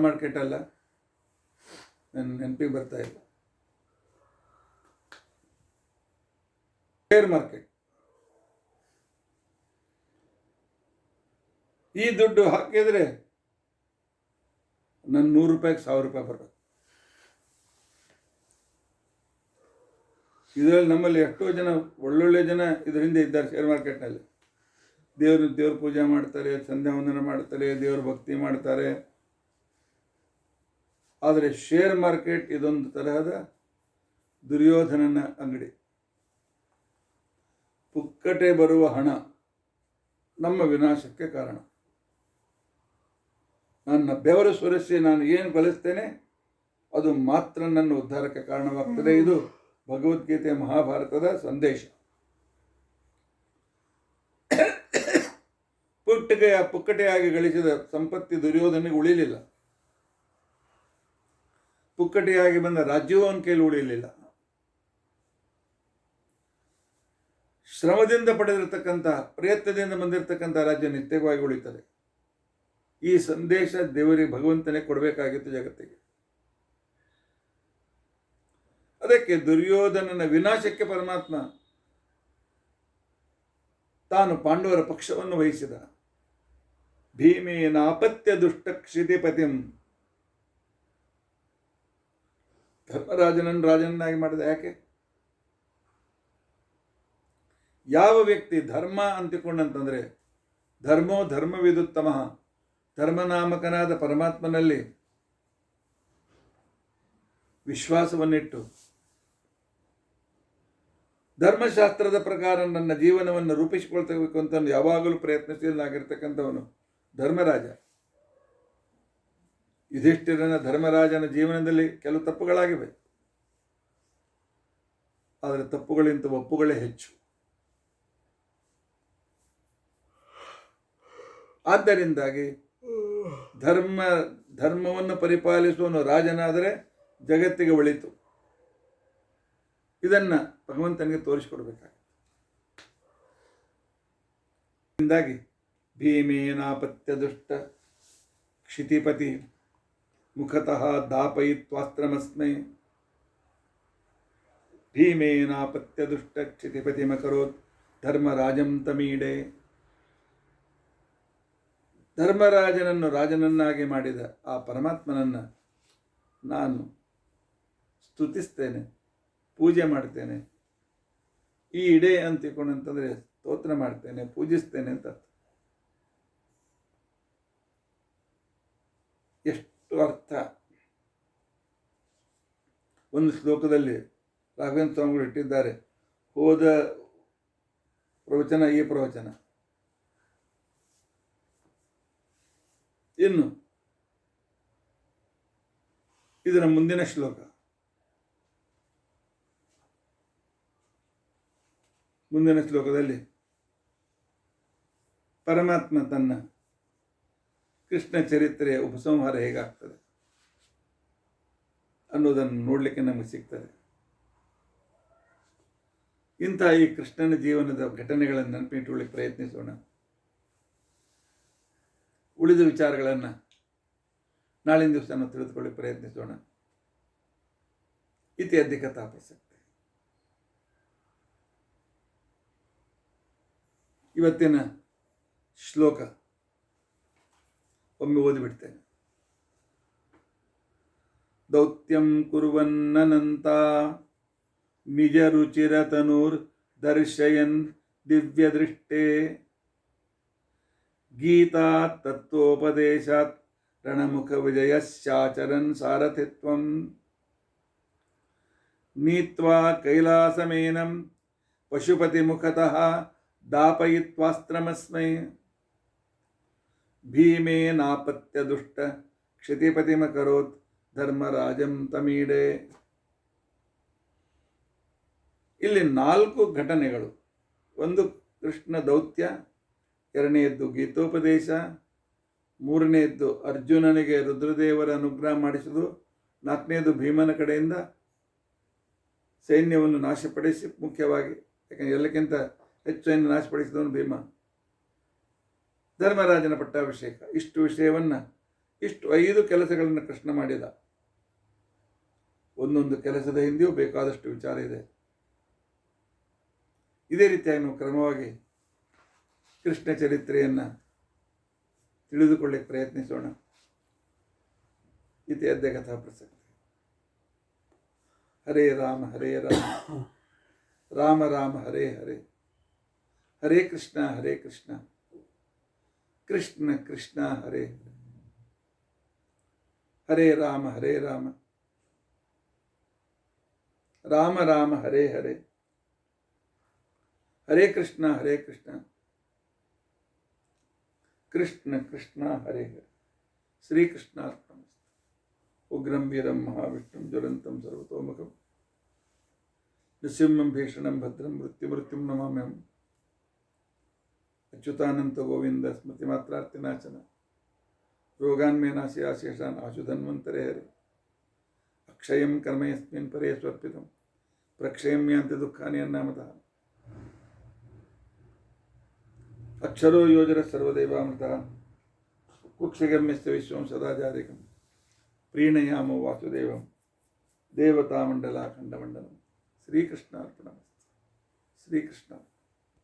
[SPEAKER 1] ಮಾರ್ಕೆಟ್ ಅಲ್ಲ, ನನ್ನ ನೆನಪಿಗೆ ಬರ್ತಾ ಇಲ್ಲ, ಶೇರ್ ಮಾರ್ಕೆಟ್. ಈ ದುಡ್ಡು ಹಾಕಿದ್ರೆ ನನ್ನ 100 ರೂಪಾಯಿಗೆ 1000 ರೂಪಾಯಿ ಬರಬೇಕು. ಇದರಲ್ಲಿ ನಮ್ಮಲ್ಲಿ ಎಷ್ಟೋ ಜನ ಒಳ್ಳೊಳ್ಳೆ ಜನ ಇದರಿಂದ ಇದ್ದಾರೆ. ಶೇರ್ ಮಾರ್ಕೆಟ್ನಲ್ಲಿ ದೇವ್ರ ಪೂಜೆ ಮಾಡ್ತಾರೆ, ಸಂಧ್ಯಾ ವಂದನ ಮಾಡ್ತಾರೆ, ದೇವ್ರ ಭಕ್ತಿ ಮಾಡ್ತಾರೆ. ಆದರೆ ಶೇರ್ ಮಾರ್ಕೆಟ್ ಇದೊಂದು ತರಹದ ದುರ್ಯೋಧನನ ಅಂಗಡಿ. ಪುಕ್ಕಟೆ ಬರುವ ಹಣ ನಮ್ಮ ವಿನಾಶಕ್ಕೆ ಕಾರಣ. ನನ್ನ ಬೆವರು ಸುರಿಸಿ ನಾನು ಏನು ಗಳಿಸ್ತೇನೆ ಅದು ಮಾತ್ರ ನನ್ನ ಉದ್ಧಾರಕ್ಕೆ ಕಾರಣವಾಗ್ತದೆ. ಇದು ಭಗವದ್ಗೀತೆ ಮಹಾಭಾರತದ ಸಂದೇಶ. ಪುಕ್ಕಟೆಯಾಗಿ ಗಳಿಸಿದ ಸಂಪತ್ತಿ ದುರ್ಯೋಧನಿಗೆ ಉಳಿಲಿಲ್ಲ. ಪುಕ್ಕಟೆಯಾಗಿ ಬಂದ ರಾಜ್ಯವೂ ಅವನ ಕೈಲಿ ಉಳಿಯಲಿಲ್ಲ. ಶ್ರಮದಿಂದ ಪಡೆದಿರತಕ್ಕಂಥ, ಪ್ರಯತ್ನದಿಂದ ಬಂದಿರತಕ್ಕಂಥ ರಾಜ್ಯ ನಿತ್ಯವಾಗಿ ಉಳಿತದೆ. ಈ ಸಂದೇಶ ದೇವರಿಗೆ ಭಗವಂತನೇ ಕೊಡಬೇಕಾಗಿತ್ತು ಜಗತ್ತಿಗೆ. ಅದಕ್ಕೆ ದುರ್ಯೋಧನನ ವಿನಾಶಕ್ಕೆ ಪರಮಾತ್ಮ ತಾನು ಪಾಂಡವರ ಪಕ್ಷವನ್ನು ವಹಿಸಿದ. ಭೀಮೇನ ಅಪತ್ಯ ದುಷ್ಟ ಕ್ಷಿತಿಪತಿಂ, ಧರ್ಮರಾಜನನ್ನು ರಾಜನನ್ನಾಗಿ ಮಾಡಿದ. ಯಾಕೆ? ಯಾವ ವ್ಯಕ್ತಿ ಧರ್ಮ ಅಂತಿಕೊಂಡಂತಂದ್ರೆ ಧರ್ಮೋ ಧರ್ಮವಿದುತ್ತಮಃ, ಧರ್ಮನಾಮಕನಾದ ಪರಮಾತ್ಮನಲ್ಲಿ ವಿಶ್ವಾಸವನ್ನಿಟ್ಟು ಧರ್ಮಶಾಸ್ತ್ರದ ಪ್ರಕಾರ ನನ್ನ ಜೀವನವನ್ನು ರೂಪಿಸಿಕೊಳ್ತಬೇಕು ಅಂತ ಯಾವಾಗಲೂ ಪ್ರಯತ್ನಶೀಲನಾಗಿರ್ತಕ್ಕಂಥವನು ಧರ್ಮರಾಜ. ಯುಧಿಷ್ಠಿರನ ಧರ್ಮರಾಜನ ಜೀವನದಲ್ಲಿ ಕೆಲವು ತಪ್ಪುಗಳಾಗಿವೆ, ಆದರೆ ತಪ್ಪುಗಳಿಂತ ಒಪ್ಪುಗಳೇ ಹೆಚ್ಚು. ಆದ್ದರಿಂದಾಗಿ ಧರ್ಮವನ್ನು ಪರಿಪಾಲಿಸುವನು ರಾಜನಾದರೆ ಜಗತ್ತಿಗೆ ಒಳಿತು. ಇದನ್ನ ಭಗವಂತನಿಗೆ ತೋರಿಸಿಕೊಡ್ಬೇಕಾಗುತ್ತೆ. ಹಿಂದಾಗಿ ಭೀಮೇನಾಪತ್ಯ ದುಷ್ಟ ಕ್ಷಿತಿಪತಿ ಮುಖತಃ ದಾಪಯಿತ್ವಾಸ್ತ್ರಮಸ್ಮೈ, ಭೀಮೇನಾಪತ್ಯ ದುಷ್ಟ ಕ್ಷಿತಿಪತಿ ಮಕರೋತ್ ಧರ್ಮರಾಜಂ ತಮೀಡೆ. ಧರ್ಮರಾಜನನ್ನು ರಾಜನನ್ನಾಗಿ ಮಾಡಿದ ಆ ಪರಮಾತ್ಮನನ್ನು ನಾನು ಸ್ತುತಿಸ್ತೇನೆ, ಪೂಜೆ ಮಾಡ್ತೇನೆ. ಈ ಇಡೆ ಅಂತಿಕೊಂಡಂತಂದರೆ ಸ್ತೋತ್ರ ಮಾಡ್ತೇನೆ, ಪೂಜಿಸ್ತೇನೆ ಅಂತ. ಎಷ್ಟು ಅರ್ಥ! ಒಂದು ಶ್ಲೋಕದಲ್ಲಿ ರಾಘವೇಂದ್ರ ಸ್ವಾಮಿಗಳು ಇಟ್ಟಿದ್ದಾರೆ. ಹೋದ ಪ್ರವಚನ ಈ ಪ್ರವಚನ. ಇನ್ನು ಇದರ ಮುಂದಿನ ಶ್ಲೋಕ. ಮುಂದಿನ ಶ್ಲೋಕದಲ್ಲಿ ಪರಮಾತ್ಮ ತನ್ನ ಕೃಷ್ಣ ಚರಿತ್ರೆಯ ಉಪಸಂಹಾರ ಹೇಗಾಗ್ತದೆ ಅನ್ನೋದನ್ನು ನೋಡಲಿಕ್ಕೆ ನಮಗೆ ಸಿಗ್ತದೆ. ಇಂತಹ ಈ ಕೃಷ್ಣನ ಜೀವನದ ಘಟನೆಗಳನ್ನು ನೆನಪಿಟ್ಟುಕೊಳ್ಳಿಕ್ಕೆ ಪ್ರಯತ್ನಿಸೋಣ. ಉಳಿದ ವಿಚಾರಗಳನ್ನು ನಾಳಿನ ದಿವಸ ನಾವು ತಿಳಿದುಕೊಳ್ಳಿಕ್ಕೆ ಪ್ರಯತ್ನಿಸೋಣ. ಇತಿ ಅಧಿಕ ಪ್ರಸಕ್ತಿ. ಇವತ್ತಿನ ಶ್ಲೋಕ ಒಮ್ಮೆ ಓದಿಬಿಡ್ತೇನೆ. ದೌತ್ಯಂ ಕುರ್ವನ್ನನಂತ ನಿಜ ರುಚಿರತನೂರ್ ದರ್ಶಯನ್ ದಿವ್ಯದೃಷ್ಟೇ ಗೀತಾ ತತ್ವೋಪದೇಶಾತ್ ರಣಮುಖ ವಿಜಯಶ್ಚಾಚರನ್ ಸಾರಥಿತ್ವಂ ನೀತ್ವಾ ಕೈಲಾಸಮೇನಂ ಪಶುಪತಿ ಮುಖತಃ ದಾಪಯಿತ್ವಾಸ್ತ್ರಮಸ್ಮೈ ಭೀಮೇನಾಪತ್ಯ ದುಷ್ಟ ಕ್ಷತಿಪತಿಮಕರೋತ್ ಧರ್ಮರಾಜಂ ತಮೀಡೆ. ಇಲ್ಲಿ 4 ಘಟನೆಗಳು. ಒಂದು ಕೃಷ್ಣ ದೌತ್ಯ, ಎರಡನೆಯದ್ದು ಗೀತೋಪದೇಶ, ಮೂರನೆಯದ್ದು ಅರ್ಜುನನಿಗೆ ರುದ್ರದೇವರ ಅನುಗ್ರಹ ಮಾಡಿಸುವುದು, ನಾಲ್ಕನೆಯದು ಭೀಮನ ಕಡೆಯಿಂದ ಸೈನ್ಯವನ್ನು ನಾಶಪಡಿಸಿ, ಮುಖ್ಯವಾಗಿ ಯಾಕಂದರೆ ಎಲ್ಲಕ್ಕಿಂತ ಹೆಚ್ಚು ಸೈನ್ಯ ನಾಶಪಡಿಸಿದವನು ಭೀಮ, ಧರ್ಮರಾಜನ ಪಟ್ಟಾಭಿಷೇಕ. ಇಷ್ಟು ವಿಷಯವನ್ನು, ಇಷ್ಟು 5 ಕೆಲಸಗಳನ್ನು ಕೃಷ್ಣ ಮಾಡಿದ. ಒಂದೊಂದು ಕೆಲಸದ ಹಿಂದೆಯೂ ಬೇಕಾದಷ್ಟು ವಿಚಾರ ಇದೆ. ಇದೇ ರೀತಿಯಾಗಿ ನಾವು ಕ್ರಮವಾಗಿ ಕೃಷ್ಣ ಚರಿತ್ರೆಯನ್ನು ತಿಳಿದುಕೊಳ್ಳಿಕ್ಕೆ ಪ್ರಯತ್ನಿಸೋಣ. ಇತಿ ಅದ್ಯ ಕಥಾ ಪ್ರಸಕ್ತಿ. ಹರೇ ರಾಮ ಹರೇ ರಾಮ ರಾಮ ರಾಮ ಹರೇ ಹರೇ, ಹರೇ ಕೃಷ್ಣ ಕೃಷ್ಣ ಕೃಷ್ಣ ಹರೇ ಹರೇ, ಹರೇ ರಾಮ ರಾಮ ರಾಮ ಹರೇ ಹರೇ, ಹರೇ ಕೃಷ್ಣ ಕೃಷ್ಣ ಕೃಷ್ಣ ಹರೇ ಹರೇ. ಶ್ರೀಕೃಷ್ಣಾರ್ಪಣಮಸ್ತು. ಉಗ್ರಂ ವೀರಂ ಮಹಾವಿಷ್ಣುಂ ಜ್ವಲಂತಂ ಸರ್ವತೋಮುಖಂ ನೃಸಿಂಹಂ ಭೀಷಣಂ ಭದ್ರಂ ಮೃತ್ಯುಂ ನಮಾಮ್ಯಹಂ. ಅಚ್ಯುತಾನಂತ ಗೋವಿಂದ ಸ್ಮೃತಿ ಮಾತ್ರಾರ್ತಿನಾಶನ ರೋಗಾನ್ಮೇ ನಾಶಿ ಆಶೇಷಾನ್ ಆಶುಧನ್ವಂತರೇ ಹರೇ. ಅಕ್ಷಯಂ ಕರ್ಮ ಯಸ್ಮಿನ್ ಪರೇ ಸ್ವರ್ಪಿತಂ ಪ್ರಕ್ಷಯಂ ಯಾಂತಿ ದುಃಖಾನಿ ಅನ್ನಾಮತಃ. ಅಕ್ಷರೋ ಯೋಜರ ಸರ್ವದೇವಾಮೃತಃ ಕುಕ್ಷಿಗಮ್ಯಸ್ಯ ವಿಶ್ವಂ ಸದಾಚಾರಿಕಂ ಪ್ರೀಣಯಾಮ ವಾಸುದೇವಂ ದೇವತಾಮಂಡಲಾಖಂಡಮಂಡಲಂ. ಶ್ರೀಕೃಷ್ಣಾರ್ಪಣಮಸ್ತು. ಶ್ರೀಕೃಷ್ಣ.